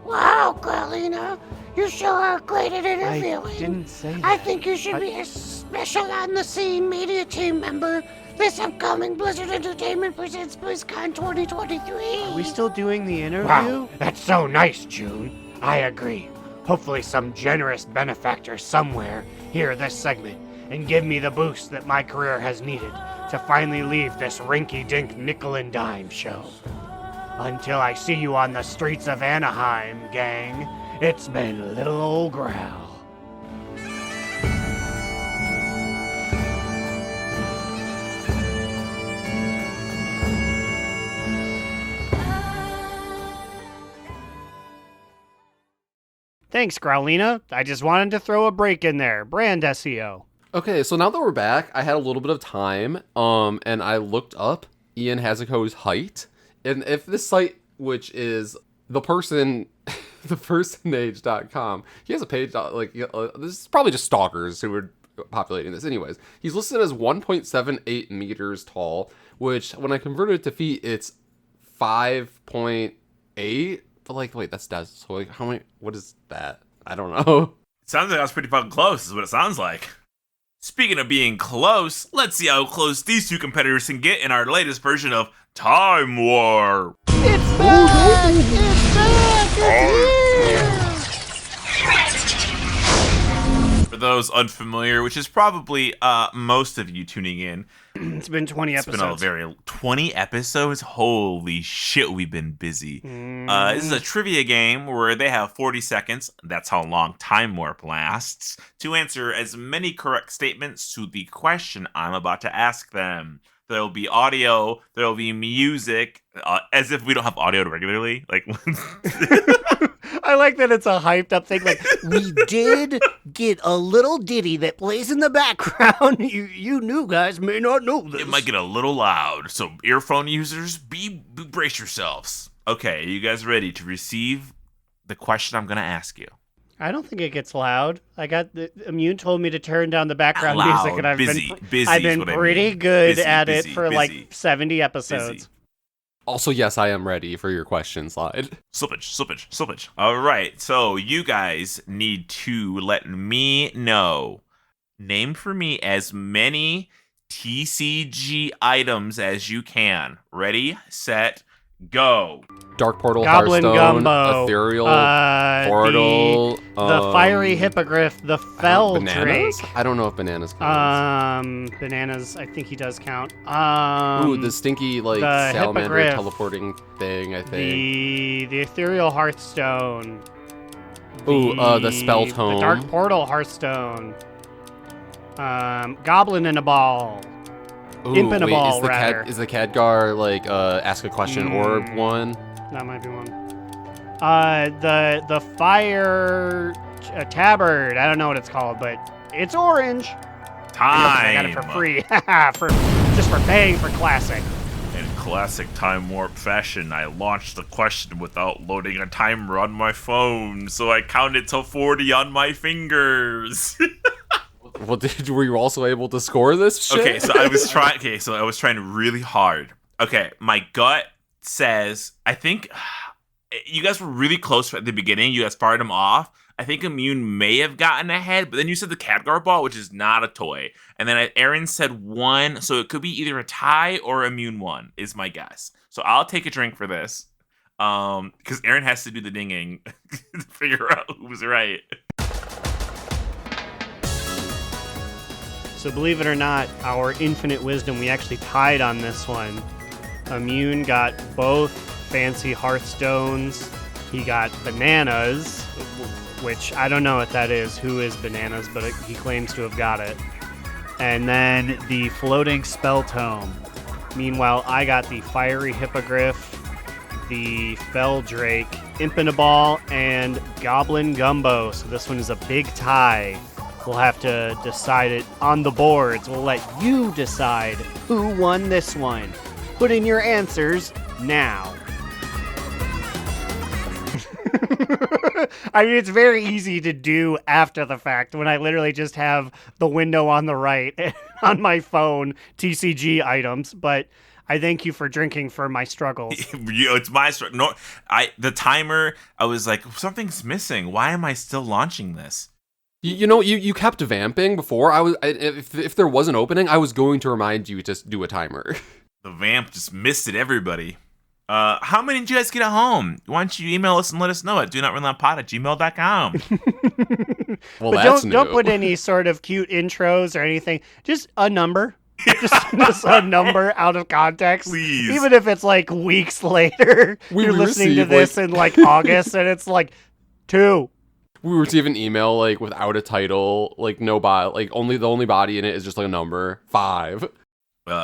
Wow, Growlina, you sure are great at interviewing. I didn't say that. I think you should be a special on-the-scene media team member this upcoming Blizzard Entertainment Presents BlizzCon 2023. Are we still doing the interview? Wow, that's so nice, June. I agree. Hopefully some generous benefactor somewhere hear this segment and give me the boost that my career has needed to finally leave this rinky-dink nickel-and-dime show. Until I see you on the streets of Anaheim, gang, it's been little old Growl. Thanks, Growlina. I just wanted to throw a break in there. Brand SEO. Okay, so now that we're back, I had a little bit of time, and I looked up Ian Hazziko's height. And if this site, which is thepersonage.com, he has a page, this is probably just stalkers who are populating this. Anyways, he's listed as 1.78 meters tall, which when I converted it to feet, it's 5.8. But wait, that's so how many, what is that? I don't know. Sounds like I was pretty fucking close, is what it sounds like. Speaking of being close, let's see how close these two competitors can get in our latest version of Time War. It's back! It's back! It's here! those unfamiliar, which is probably most of you tuning in. It's been 20 episodes. It's been 20 episodes? Holy shit, we've been busy. This is a trivia game where they have 40 seconds, that's how long Time Warp lasts, to answer as many correct statements to the question I'm about to ask them. There'll be audio, there'll be music, as if we don't have audio regularly. Like, I like that it's a hyped up thing. Like, we did get a little ditty that plays in the background. You new guys may not know this. It might get a little loud, so earphone users, brace yourselves. Okay, are you guys ready to receive the question I'm going to ask you? I don't think it gets loud. Immune told me to turn down the background loud, music, and I've busy been pretty good at it for like busy. 70 episodes. Also, yes, I am ready for your question, Slide. Slippage. All right, so you guys need to let me know. Name for me as many TCG items as you can. Ready, set, go. Dark Portal, Goblin Hearthstone, Gumbo, Ethereal, Portal, the Fiery Hippogriff, the Fell Drake. Bananas? I don't know if bananas count. Bananas, I think he does count. Ooh, the stinky, like, the salamander Hippogriff. teleporting thing, I think. The Ethereal Hearthstone. Ooh, the Spell Tome. The Dark Portal Hearthstone. Goblin in a Ball. Ooh, Imp in a wait, Ball, rather. Is the Khadgar, like, ask a question orb one? That might be one. The Fire Tabard. I don't know what it's called, but it's orange. I got it for free. Just for paying for classic. In classic Time Warp fashion, I launched the question without loading a timer on my phone, so I counted to 40 on my fingers. Well, were you also able to score this shit? Okay, so I was trying really hard. Okay, my gut says, I think you guys were really close at the beginning. You guys fired them off. I think Immune may have gotten ahead, but then you said the Khadgar ball, which is not a toy. And then Aaron said 1, so it could be either a tie or Immune 1 is my guess. So I'll take a drink for this, because Aaron has to do the dinging to figure out who was right. So believe it or not, our infinite wisdom, we actually tied on this one. Immune got both fancy Hearthstones. He got bananas, which I don't know what that is. Who is bananas? But he claims to have got it. And then the floating spell tome. Meanwhile, I got the fiery hippogriff, the fell drake, imp in a ball, and goblin gumbo. So this one is a big tie. We'll have to decide it on the boards. We'll let you decide who won this one. Put in your answers now. I mean, it's very easy to do after the fact when I literally just have the window on the right on my phone, TCG items, but I thank you for drinking for my struggles. It's my struggle. No, the timer, I was like, something's missing. Why am I still launching this? You kept vamping before. If there was an opening, I was going to remind you to do a timer. The vamp just missed it, everybody. How many did you guys get at home? Why don't you email us and let us know at donotrelentlesspod@gmail.com. Well, but that's don't put any sort of cute intros or anything. Just a number. just a number out of context. Please. Even if it's like weeks later, you're listening to this in like August and it's like 2. We receive an email like without a title, like no body, like the only body in it is just like a number 5.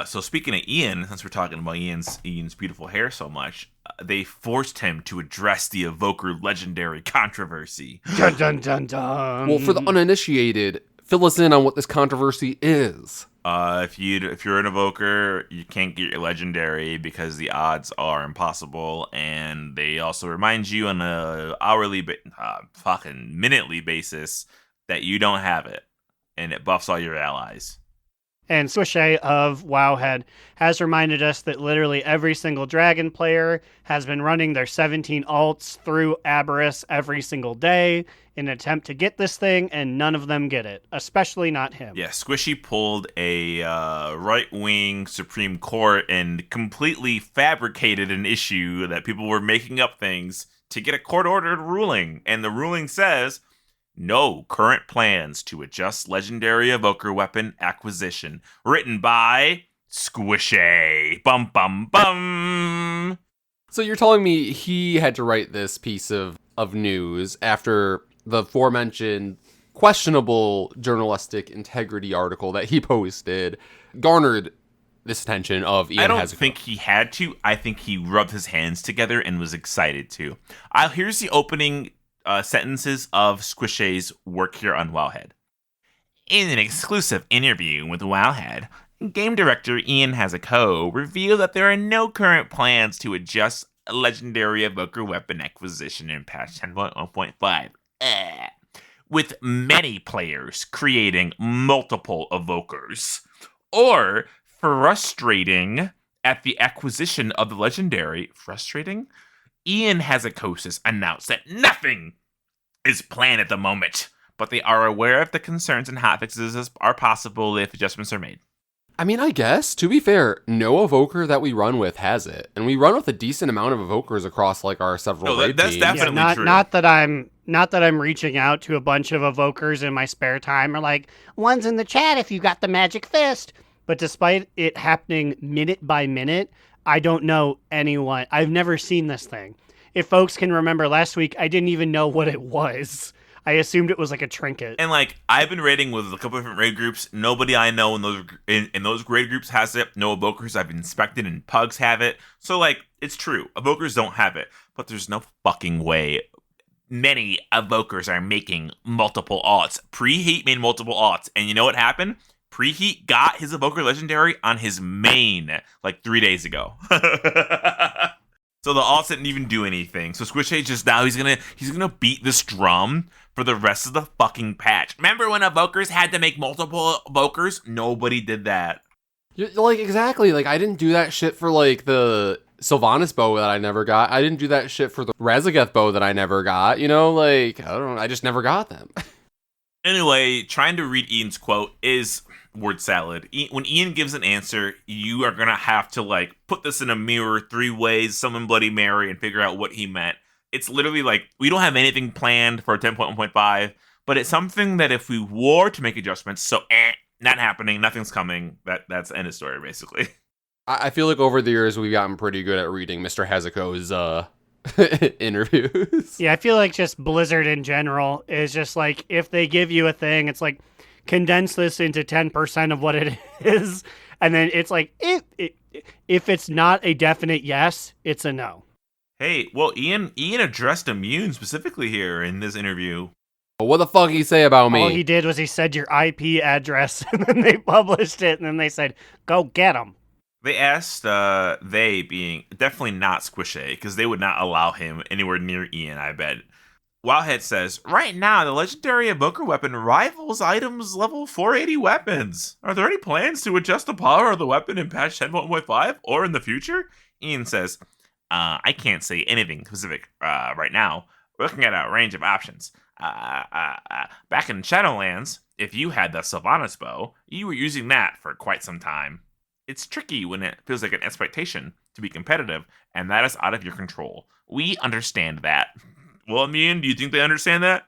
So speaking of Ian, since we're talking about Ian's beautiful hair so much, they forced him to address the Evoker Legendary controversy. Dun dun dun dun. Well, for the uninitiated, fill us in on what this controversy is. If you're an Evoker, you can't get your Legendary because the odds are impossible, and they also remind you on a fucking minutely basis that you don't have it, and it buffs all your allies. And Swishay of Wowhead has reminded us that literally every single Dragon player has been running their 17 alts through Aberrus every single day in an attempt to get this thing, and none of them get it, especially not him. Yeah, Squishy pulled a right-wing Supreme Court and completely fabricated an issue that people were making up things to get a court-ordered ruling. And the ruling says, No current plans to adjust legendary evoker weapon acquisition. Written by Squishy. Bum bum bum. So you're telling me he had to write this piece of news after the aforementioned questionable journalistic integrity article that he posted garnered this attention of Ian I don't Hezekiah. think he had to. I think he rubbed his hands together and was excited to. Here's the opening sentences of Squishy's work here on Wowhead. In an exclusive interview with Wowhead, game director Ian Hezekiah revealed that there are no current plans to adjust legendary evoker weapon acquisition in patch 10.1.5. With many players creating multiple evokers, or frustrating at the acquisition of the legendary. Frustrating? Ian Hezekiah announced that nothing is planned at the moment, but they are aware of the concerns and hotfixes are possible if adjustments are made. I mean, I guess, to be fair, no evoker that we run with has it. And we run with a decent amount of evokers across like our several raid that's teams. definitely true. Not that I'm reaching out to a bunch of evokers in my spare time or like, one's in the chat if you got the magic fist. But despite it happening minute by minute, I don't know anyone. I've never seen this thing. If folks can remember last week, I didn't even know what it was. I assumed it was like a trinket. And like I've been raiding with a couple different raid groups. Nobody I know in those raid groups has it. No evokers I've inspected and pugs have it. So like it's true. Evokers don't have it. But there's no fucking way many evokers are making multiple alts. Preheat made multiple alts. And you know what happened? Preheat got his evoker legendary on his main like 3 days ago. So the alts didn't even do anything. So Squishy just now he's gonna beat this drum for the rest of the fucking patch. Remember when evokers had to make multiple evokers? Nobody did that. Like, exactly. Like, I didn't do that shit for, like, the Sylvanas bow that I never got. I didn't do that shit for the Razageth bow that I never got. You know, like, I don't know. I just never got them. Anyway, trying to read Ian's quote is word salad. When Ian gives an answer, you are going to have to, like, put this in a mirror 3 ways, summon Bloody Mary, and figure out what he meant. It's literally like, we don't have anything planned for 10.1.5, but it's something that if we were to make adjustments, so not happening, nothing's coming, that's the end of story, basically. I feel like over the years, we've gotten pretty good at reading Mr. Hezekiah's interviews. Yeah, I feel like just Blizzard in general is just like, if they give you a thing, it's like, condense this into 10% of what it is, and then it's like, if it's not a definite yes, it's a no. Hey, well, Ian addressed Immune specifically here in this interview. What the fuck he say about me? All he did was he said your IP address, and then they published it, and then they said, go get him. They asked, they being definitely not Squishy, because they would not allow him anywhere near Ian, I bet. Wildhead says, right now, the legendary evoker weapon rivals items level 480 weapons. Are there any plans to adjust the power of the weapon in patch 10.1.5 or in the future? Ian says, I can't say anything specific right now. We're looking at a range of options. Back in Shadowlands, if you had the Sylvanas bow, you were using that for quite some time. It's tricky when it feels like an expectation to be competitive, and that is out of your control. We understand that. Well, Ian, do you think they understand that?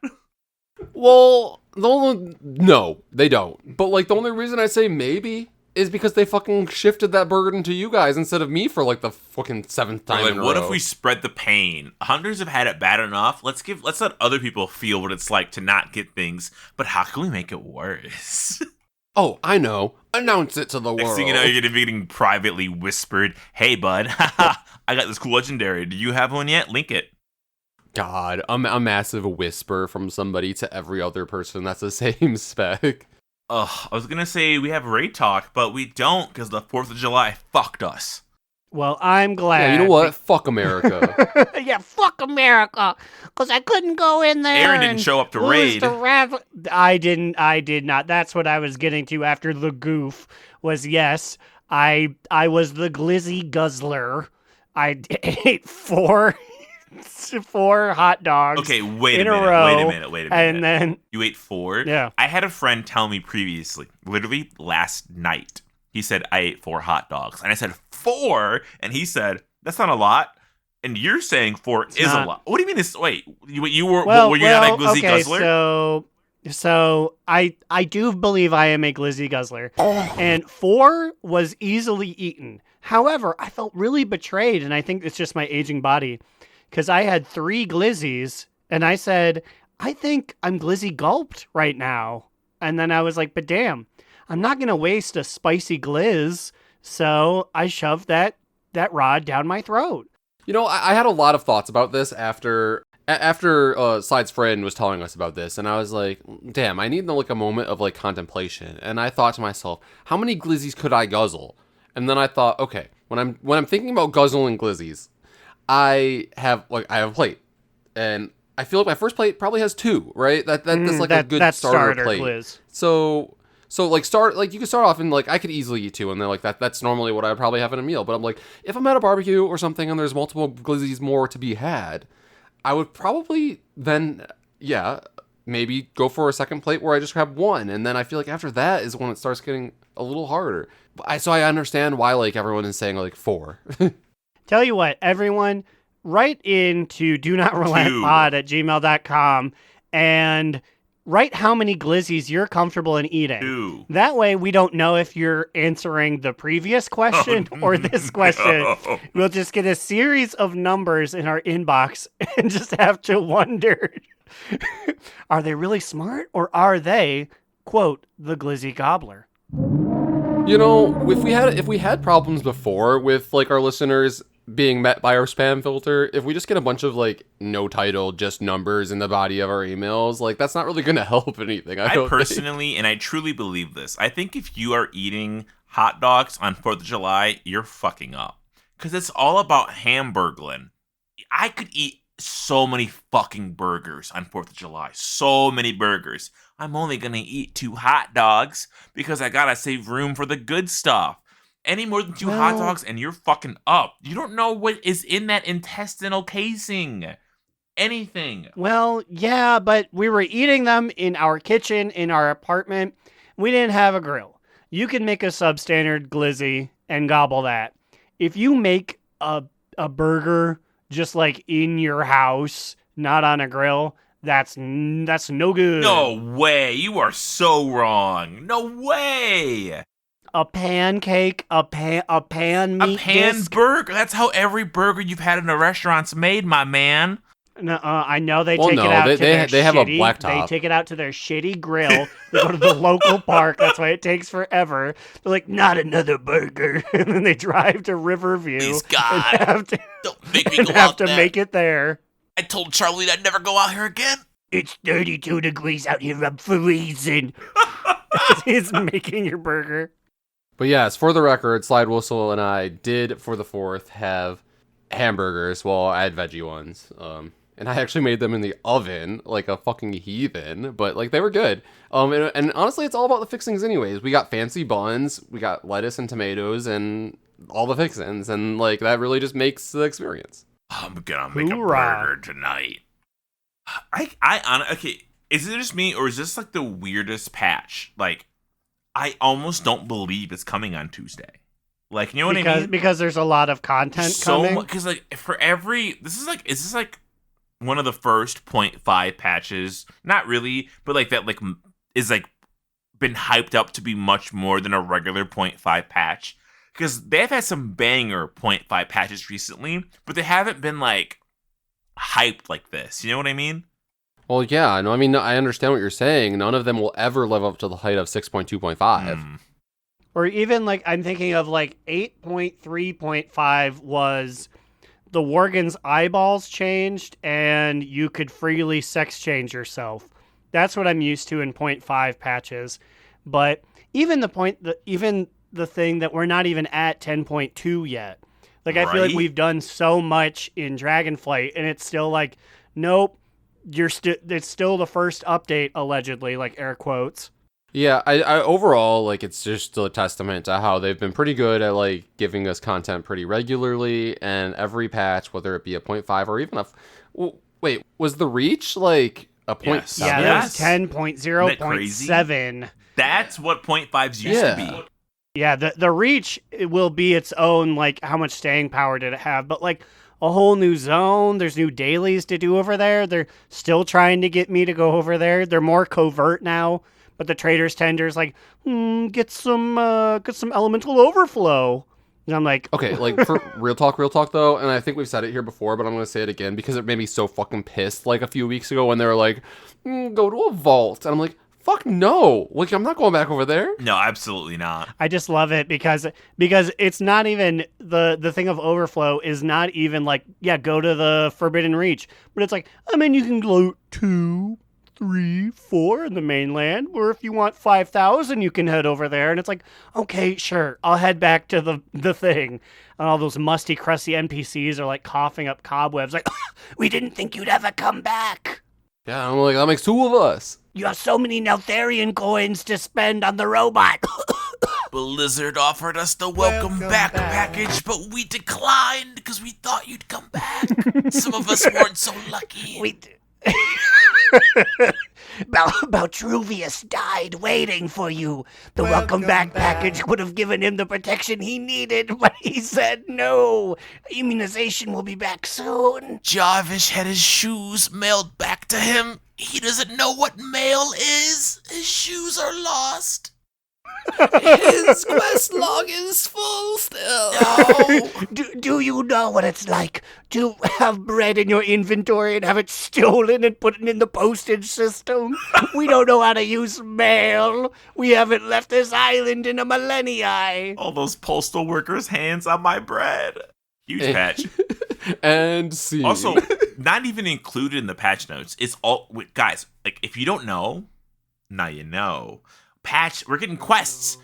Well, no, they don't. But, like, the only reason I say maybe is because they fucking shifted that burden to you guys instead of me for, like, the fucking 7th time in a row. What if we spread the pain? Hunters have had it bad enough. Let's let other people feel what it's like to not get things. But how can we make it worse? Oh, I know. Announce it to the world. Next thing you know, you're going to be getting privately whispered, hey, bud, I got this cool legendary. Do you have one yet? Link it. God, a massive whisper from somebody to every other person that's the same spec. Ugh, I was going to say we have raid talk, but we don't because the 4th of July fucked us. Well, I'm glad. Yeah, you know what? Fuck America. Yeah, fuck America. Because I couldn't go in there. Aaron didn't show up to raid. I did not. That's what I was getting to after the goof was, yes, I was the Glizzy guzzler. I ate 4 hot dogs. Okay, wait a minute. And then you ate 4? Yeah. I had a friend tell me previously, literally last night. He said, I ate 4 hot dogs. And I said, 4? And he said, that's not a lot. And you're saying 4 is not. a lot. What do you mean? Wait, were you not a Glizzy guzzler? So I do believe I am a Glizzy guzzler, and 4 was easily eaten. However, I felt really betrayed, and I think it's just my aging body, because I had 3 Glizzies, and I said, I think I'm Glizzy gulped right now. And then I was like, but damn, I'm not going to waste a spicy glizz. So I shoved that rod down my throat. You know, I had a lot of thoughts about this after Slide's friend was telling us about this, and I was like, damn, I need like a moment of like contemplation. And I thought to myself, how many Glizzies could I guzzle? And then I thought, okay, when I'm thinking about guzzling Glizzies, I have a plate, and I feel like my first plate probably has 2, right? That's like a good starter plate. Glizz. So like you can start off and like I could easily eat 2, and then like that's normally what I would probably have in a meal. But I'm like, if I'm at a barbecue or something and there's multiple Glizzies more to be had, I would probably then maybe go for a second plate where I just grab 1, and then I feel like after that is when it starts getting a little harder. So I understand why like everyone is saying like 4. Tell you what, everyone, write into donotrelenttpod@gmail.com and write how many Glizzies you're comfortable in eating. 2. That way we don't know if you're answering the previous question or this question. No. We'll just get a series of numbers in our inbox and just have to wonder, are they really smart or are they, quote, the Glizzy gobbler? You know, if we had problems before with like our listeners being met by our spam filter, if we just get a bunch of like no title, just numbers in the body of our emails, like that's not really going to help anything. I personally, and I truly believe this, I think if you are eating hot dogs on 4th of July, you're fucking up. Because it's all about hamburgling. I could eat so many fucking burgers on 4th of July. So many burgers. I'm only going to eat 2 hot dogs because I got to save room for the good stuff. Any more than 2 hot dogs and you're fucking up. You don't know what is in that intestinal casing. Anything. Well, yeah, but we were eating them in our kitchen, in our apartment. We didn't have a grill. You can make a substandard Glizzy and gobble that. If you make a burger just like in your house, not on a grill, that's no good. No way. You are so wrong. No way. A pancake, a pan meat disc. Burger. That's how every burger you've had in a restaurant's made, my man. No, I know they take it out to their they have a blacktop. They take it out to their shitty grill. They go to the local park. That's why it takes forever. They're like, not another burger, and then they drive to Riverview. Please God, don't make me go have out to there. Make it there. I told Charlie I'd never go out here again. It's 32 degrees out here. I'm freezing. He's making your burger. But yes, for the record, Slidewhistle and I did, for the 4th, have hamburgers. Well, I had veggie ones. And I actually made them in the oven, like a fucking heathen. But, like, they were good. And honestly, it's all about the fixings anyways. We got fancy buns, we got lettuce and tomatoes, and all the fixings. And, like, that really just makes the experience. I'm gonna make a burger tonight. Okay, is it just me, or is this, like, the weirdest patch? Like, I almost don't believe it's coming on Tuesday. Like, you know what I mean? Because there's a lot of content coming. Because like this is like one of the first 0.5 patches. Not really, but like that like is like been hyped up to be much more than a regular 0.5 patch. Because they've had some banger 0.5 patches recently, but they haven't been like hyped like this. You know what I mean? Well, yeah, no, I mean, I understand what you're saying. None of them will ever live up to the height of 6.2.5. Or even, like, I'm thinking of, like, 8.3.5 was the Worgen's eyeballs changed, and you could freely sex change yourself. That's what I'm used to in 0.5 patches. But even the thing that we're not even at 10.2 yet. Like, I feel like we've done so much in Dragonflight, and it's still like, nope. It's still the first update, allegedly, like air quotes. Yeah, I overall, like, it's just a testament to how they've been pretty good at, like, giving us content pretty regularly, and every patch, whether it be a 0.5 or even wait, was the reach, like, a 0.7? Yeah, that was 10.0.7. That's what 0.5s used to be. Yeah, the reach will be its own, like, how much staying power did it have, but, like, a whole new zone. There's new dailies to do over there. They're still trying to get me to go over there. They're more covert now, but the Trader's Tender's like, get some elemental overflow. And I'm like, okay, like for real talk though, and I think we've said it here before, but I'm gonna say it again because it made me so fucking pissed like a few weeks ago when they were like, go to a vault. And I'm like, fuck no. Like, I'm not going back over there. No, absolutely not. I just love it because it's not even the thing of overflow is not even like, yeah, go to the Forbidden Reach. But it's like, I mean, you can go 2, 3, 4 in the mainland, or if you want 5,000, you can head over there. And it's like, okay, sure, I'll head back to the thing. And all those musty, crusty NPCs are like coughing up cobwebs, like, we didn't think you'd ever come back. Yeah, I'm like, that makes 2 of us. You have so many Neltharion coins to spend on the robot. Blizzard offered us the welcome back package, but we declined because we thought you'd come back. Some of us weren't so lucky. Baltruvius died waiting for you. The welcome back package would have given him the protection he needed, but he said no. Immunization will be back soon. Jarvish had his shoes mailed back to him. He doesn't know what mail is. His shoes are lost. His quest log is full still. No. Do you know what it's like to have bread in your inventory and have it stolen and put it in the postage system? We don't know how to use mail. We haven't left this island in a millennia. All those postal workers' hands on my bread. Huge patch. And see. Also, not even included in the patch notes. It's all, guys, like, if you don't know, now you know. Patch, we're getting quests.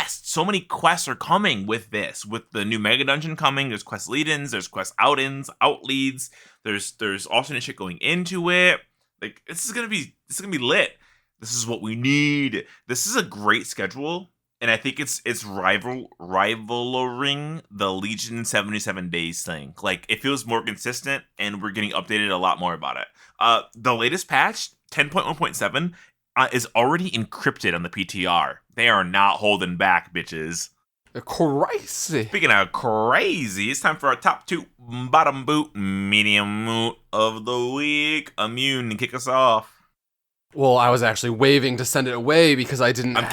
So many quests are coming with this. With the new mega dungeon coming, there's quest lead-ins, there's quest out-ins, out-leads. There's alternate shit going into it. Like, this is gonna be lit. This is what we need. This is a great schedule, and I think it's rivaling the Legion 77 days thing. Like, it feels more consistent, and we're getting updated a lot more about it. The latest patch, 10.1.7, is already encrypted on the PTR. They are not holding back, bitches. Crazy. Speaking of crazy, it's time for our top 2 bottom boot, medium moot of the week. Immune, kick us off. Well, I was actually waving to send it away because I didn't I'm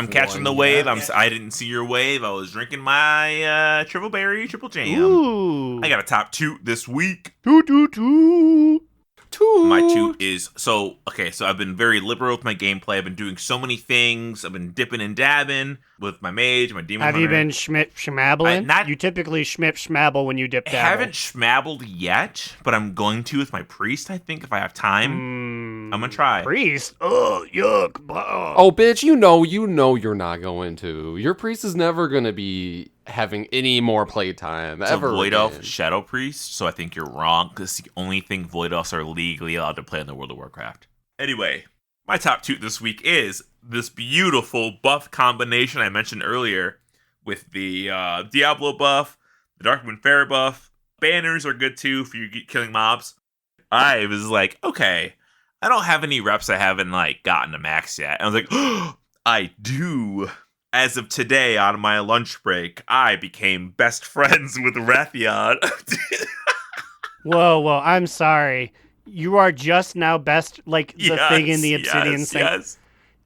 catching the wave. I didn't see your wave. I was drinking my triple berry, triple jam. Ooh. I got a top 2 this week. Two. My 2 is, so I've been very liberal with my gameplay. I've been doing so many things. I've been dipping and dabbing with my mage, my demon hunter. Have you been schmabbling? You typically schmabble when you dip dabble. I haven't schmabbled yet, but I'm going to with my priest, I think, if I have time. I'm going to try. Priest? Oh, yuck. Oh, bitch, you know you're not going to. Your priest is never going to be having any more playtime ever. Void Elf Shadow Priest, so I think you're wrong, because it's the only thing Void Elves are legally allowed to play in the World of Warcraft. Anyway, my top 2 this week is this beautiful buff combination I mentioned earlier with the Diablo buff, the Darkmoon Fair buff. Banners are good too for you killing mobs. I was like, okay, I don't have any reps I haven't gotten to max yet. And I was like, oh, I do. As of today, on my lunch break, I became best friends with Rathion. Whoa, I'm sorry. You are just now best, thing in the Obsidian thing. Yes.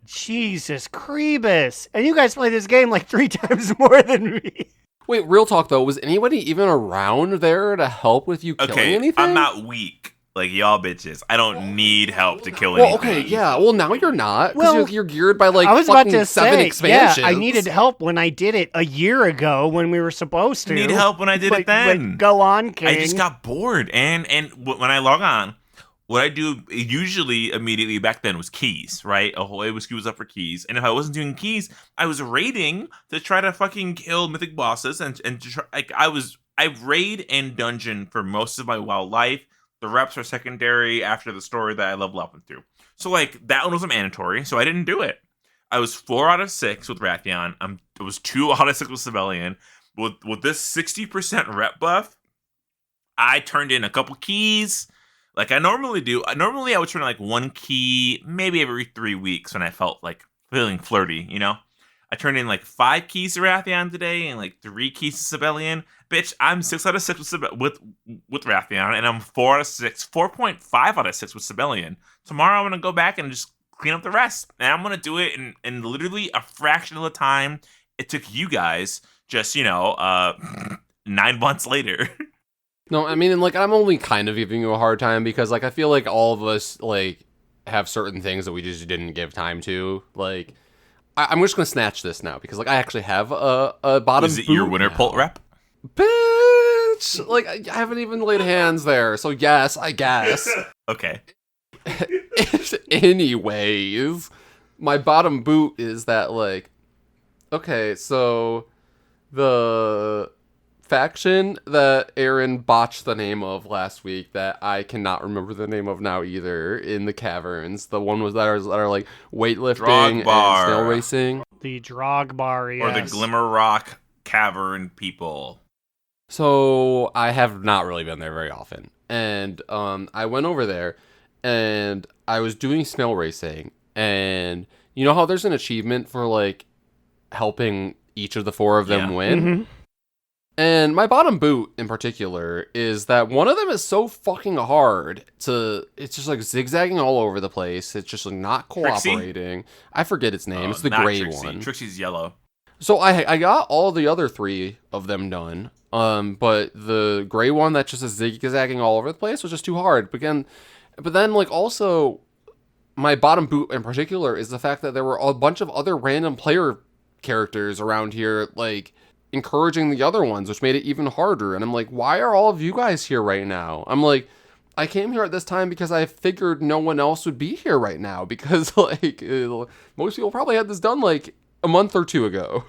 Jesus Crebus. And you guys play this game 3 times more than me. Wait, real talk though, was anybody even around there to help with you killing anything? I'm not weak. Like y'all bitches. I don't need help to kill anything. Well, okay, yeah. Well, now you're not. Because you're geared by I was fucking about to 7 say, expansions. Yeah, I needed help when I did it a year ago when we were supposed to. I need help when I did it then. But go on, King. I just got bored. And when I log on, what I do usually immediately back then was keys, right? I was queues up for keys. And if I wasn't doing keys, I was raiding to try to fucking kill mythic bosses. And to try, I raid and dungeon for most of my WoW life. The reps are secondary after the story that I level up and through. So that one was mandatory, so I didn't do it. I was 4 out of 6 with Rathion. It was 2 out of 6 with Civilian. With this 60% rep buff, I turned in a couple keys, like I normally do. Normally I would turn in 1 key, maybe every 3 weeks when I felt feeling flirty, you know? I turned in like 5 keys to Rathion today and like 3 keys to Sibelian. Bitch, I'm 6 out of 6 with Rathion, and I'm 4 out of 6, 4.5 out of 6 with Sibelian. Tomorrow I'm gonna go back and just clean up the rest, and I'm gonna do it in literally a fraction of the time it took you guys. Just 9 months later. No, I mean, like, I'm only kind of giving you a hard time because, like, I feel like all of us, like, have certain things that we just didn't give time to. Like, I'm just gonna snatch this now because, like, I actually have a bottom. Is it your winter pult rep? Bitch! Like, I haven't even laid hands there, so yes, I guess. Okay. Anyways, my bottom boot is that, like, okay, so the faction that Aaron botched the name of last week that I cannot remember the name of now either in the caverns. The one was that are like weightlifting and snail racing. The Drogbar, yes. Or the Glimmer Rock Cavern people. So I have not really been there very often. And I went over there and I was doing snail racing, and you know how there's an achievement for like helping each of the 4 of them win? Mm-hmm. And my bottom boot in particular is that one of them is so fucking hard it's just like zigzagging all over the place. It's just like not cooperating. Trixie? I forget its name. It's the gray Trixie. one. Trixie's yellow. So I got all the other 3 of them done. But the gray one that just is zigzagging all over the place was just too hard. But then like also my bottom boot in particular is the fact that there were a bunch of other random player characters around here, like encouraging the other ones, which made it even harder. And I'm like, why are all of you guys here right now? I'm like, I came here at this time because I figured no one else would be here right now because like most people probably had this done like a month or 2 ago.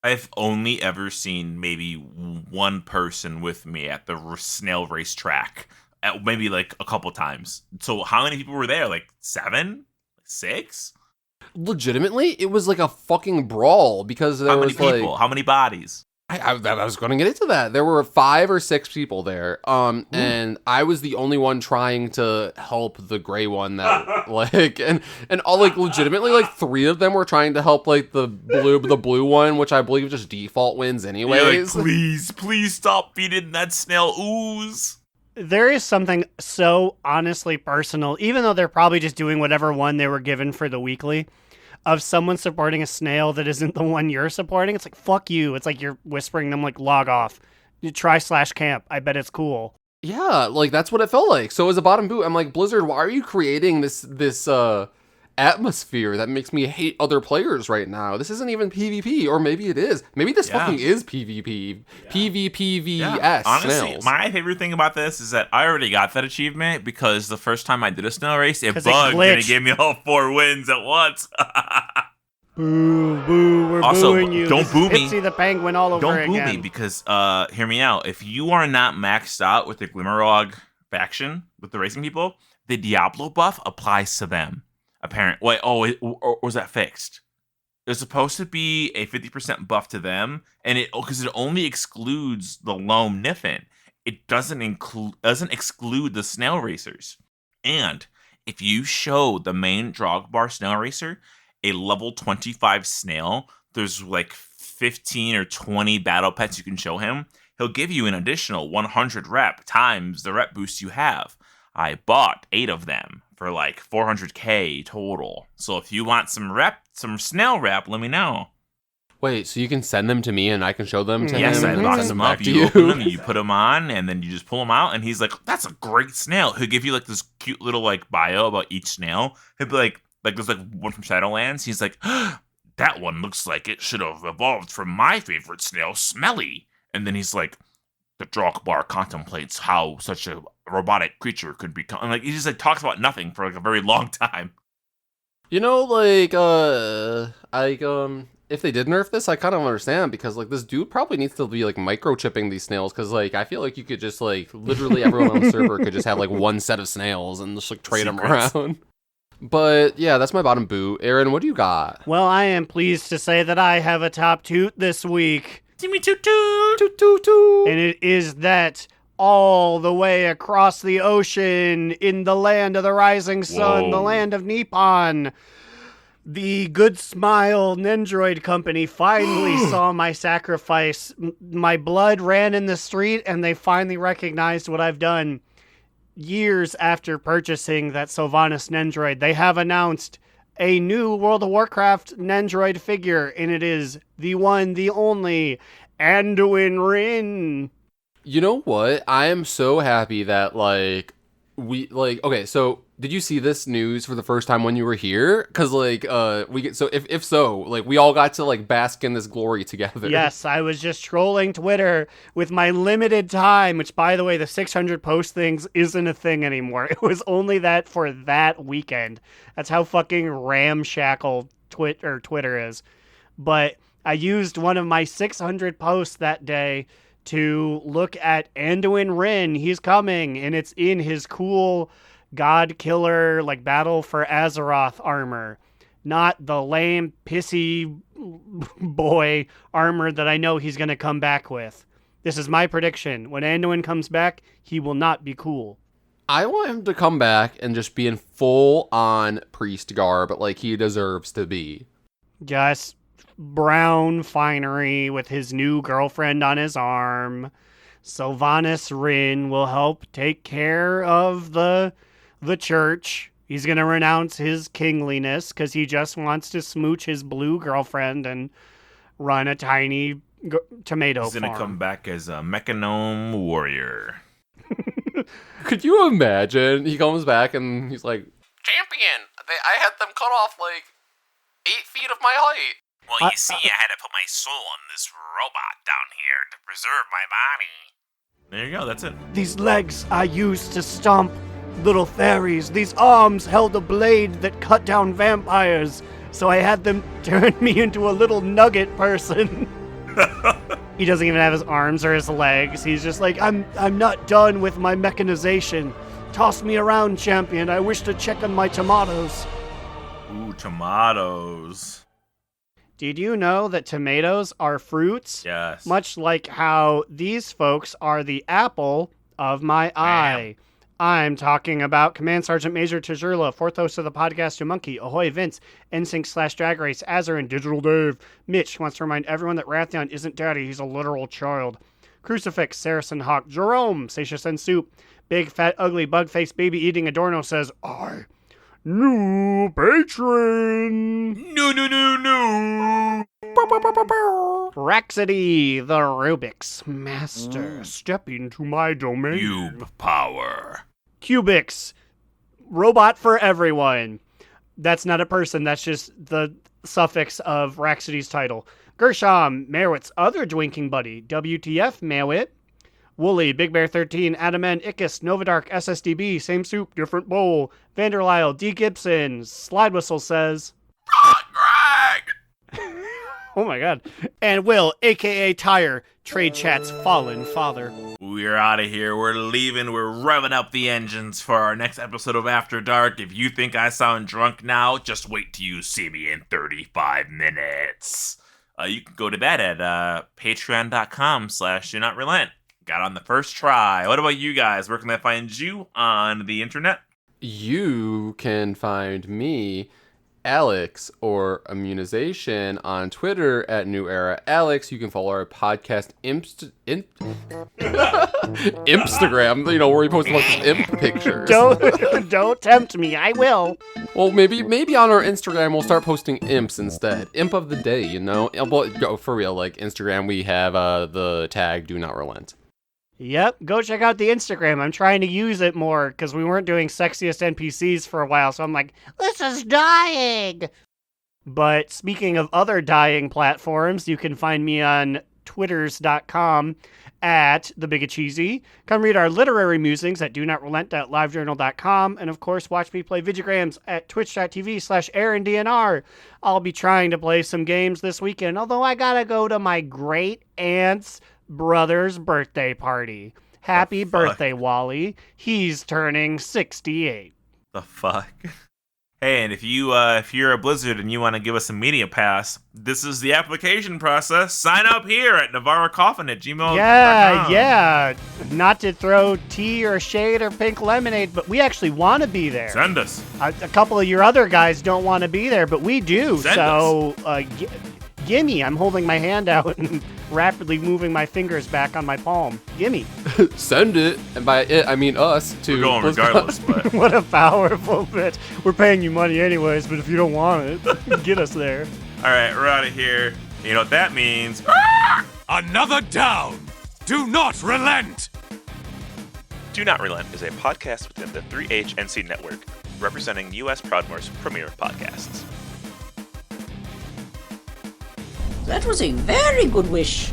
I've only ever seen maybe one person with me at the snail race track, maybe like a couple times. So how many people were there? Like 7? 6? Legitimately, it was like a fucking brawl because there was people? Like, how many bodies? I was going to get into that. There were 5 or 6 people there, and I was the only one trying to help the gray one that like, and all like legitimately like 3 of them were trying to help like the blue one, which I believe just default wins anyways. Like, please stop feeding that snail ooze. There is something so honestly personal, even though they're probably just doing whatever one they were given for the weekly, of someone supporting a snail that isn't the one you're supporting. It's like, fuck you. It's like you're whispering them like, log off. You try /camp. I bet it's cool. Yeah, like that's what it felt like. So as a bottom boot, I'm like, Blizzard, why are you creating this atmosphere that makes me hate other players right now? This isn't even PvP, or maybe it is. Maybe this fucking is PvP. Yeah. PvPvS. Yeah. Honestly, snails. my favorite thing about this is that I already got that achievement because the first time I did a snail race, it bugged and it gave me all 4 wins at once. Boo, we're also, booing you. Don't boo me. Pitsy the Penguin all over again. Don't boo me because, hear me out. If you are not maxed out with the Glimmerog faction, with the racing people, the Diablo buff applies to them. Apparently, or was that fixed? There's supposed to be a 50% buff to them, and because it only excludes the Loam Niffin. It doesn't exclude the snail racers. And if you show the main Drogbar snail racer a level 25 snail, there's like 15 or 20 battle pets you can show him. He'll give you an additional 100 rep times the rep boost you have. I bought 8 of them for like 400k total. So if you want some snail rep, let me know. Wait, so you can send them to me and I can show them to him? Yes, I bought them them up. You open them, you put them on, and then you just pull them out, and he's like, that's a great snail. He'll give you like this cute little like bio about each snail. He'll be like there's like one from Shadowlands. He's like, that one looks like it should have evolved from my favorite snail, Smelly. And then he's like, the Drogbar contemplates how such a robotic creature could become. And like he just like talks about nothing for like a very long time. You know, like if they did nerf this, I kind of understand because like this dude probably needs to be like microchipping these snails because like I feel like you could just like literally everyone on the server could just have like one set of snails and just like trade them around. But yeah, that's my bottom boot. Aaron, what do you got? Well, I am pleased to say that I have a top toot this week. Timmy toot toot! Toot toot toot! And it is that all the way across the ocean in the land of the rising sun, the land of Nippon, The Good Smile Nendroid Company finally saw my sacrifice. My blood ran in the street, and they finally recognized what I've done. Years after purchasing that Sylvanas Nendroid, they have announced a new World of Warcraft Nendroid figure, and it is the one, the only, Anduin Rin. You know what? I am so happy that, okay, so did you see this news for the first time when you were here? Because, if so, we all got to, bask in this glory together. Yes, I was just trolling Twitter with my limited time, which, by the way, the 600 post things isn't a thing anymore. It was only that for that weekend. That's how fucking ramshackle Twitter is. But I used one of my 600 posts that day to look at Anduin Rin. He's coming, and it's in his cool God Killer, Battle for Azeroth armor. Not the lame, pissy boy armor that I know he's going to come back with. This is my prediction. When Anduin comes back, he will not be cool. I want him to come back and just be in full-on priest garb like he deserves to be. Just brown finery with his new girlfriend on his arm. Sylvanas Rin will help take care of the church. He's going to renounce his kingliness because he just wants to smooch his blue girlfriend and run a tiny tomato farm. He's going to come back as a Mechanome warrior. Could you imagine? He comes back and he's like, Champion! I had them cut off 8 feet of my height. Well, you see, I had to put my soul on this robot down here to preserve my body. There you go, that's it. These legs I used to stomp little fairies. These arms held a blade that cut down vampires. So I had them turn me into a little nugget person. He doesn't even have his arms or his legs. He's just like, I'm not done with my mechanization. Toss me around, champion. I wish to check on my tomatoes. Ooh, tomatoes. Did you know that tomatoes are fruits? Yes. Much like how these folks are the apple of my eye. I'm talking about Command Sergeant Major Tajurla, fourth host of the podcast to Monkey, Ahoy Vince, NSYNC/Drag Race, Azarin, Digital Dave. Mitch wants to remind everyone that Rathion isn't daddy, he's a literal child. Crucifix, Saracen Hawk, Jerome, Satius and Soup, Big Fat Ugly Bug-Faced Baby Eating Adorno says, I, new patron. No. Rhapsody, the Rubik's Master, step into my domain. Cube power. Cubix, robot for everyone. That's not a person, that's just the suffix of Rhapsody's title. Gershom, Merwitt's other drinking buddy. WTF, Merwitt. Wooly, Big Bear 13, Adaman, Ickis, Novadark, SSDB, same soup, different bowl. Vanderlyle, D. Gibson, Slidewhistle says, Greg! Oh my god. And Will, aka Tire, Trade Chat's fallen father. We're out of here. We're leaving. We're revving up the engines for our next episode of After Dark. If you think I sound drunk now, just wait till you see me in 35 minutes. You can go to that at patreon.com/do-not-relent. Got on the first try. What about you guys? Where can I find you on the internet? You can find me, Alex, or Immunization, on Twitter at New Era Alex. You can follow our podcast Instagram, where we post imp pictures. Don't tempt me. I will. Well, maybe on our Instagram we'll start posting imps instead. Imp of the day, Well, for real, Instagram, we have the tag Do Not Relent. Yep, go check out the Instagram. I'm trying to use it more because we weren't doing sexiest NPCs for a while, so I'm like, this is dying! But speaking of other dying platforms, you can find me on twitters.com at TheBigAcheesy. Come read our literary musings at DoNotRelent.livejournal.com, and of course, watch me play videograms at twitch.tv/AaronDNR. I'll be trying to play some games this weekend, although I gotta go to my great aunt's brother's birthday party. Happy birthday, Wally. He's turning 68. The fuck? Hey, and if you're a Blizzard and you want to give us a media pass, this is the application process. Sign up here at navarrocoffin@gmail.com. Yeah. Not to throw tea or shade or pink lemonade, but we actually want to be there. Send us. A couple of your other guys don't want to be there, but we do. Send so, gimme. I'm holding my hand out and rapidly moving my fingers back on my palm. Gimme. Send it, and by it I mean us, to We're going regardless, but What a powerful bitch. We're paying you money anyways, but if you don't want it, get us there. all right, we're out of here. You know what that means? Another down! Do not relent! Do Not Relent is a podcast within the 3HNC network, representing U.S. Proudmoore's premier podcasts. That was a very good wish.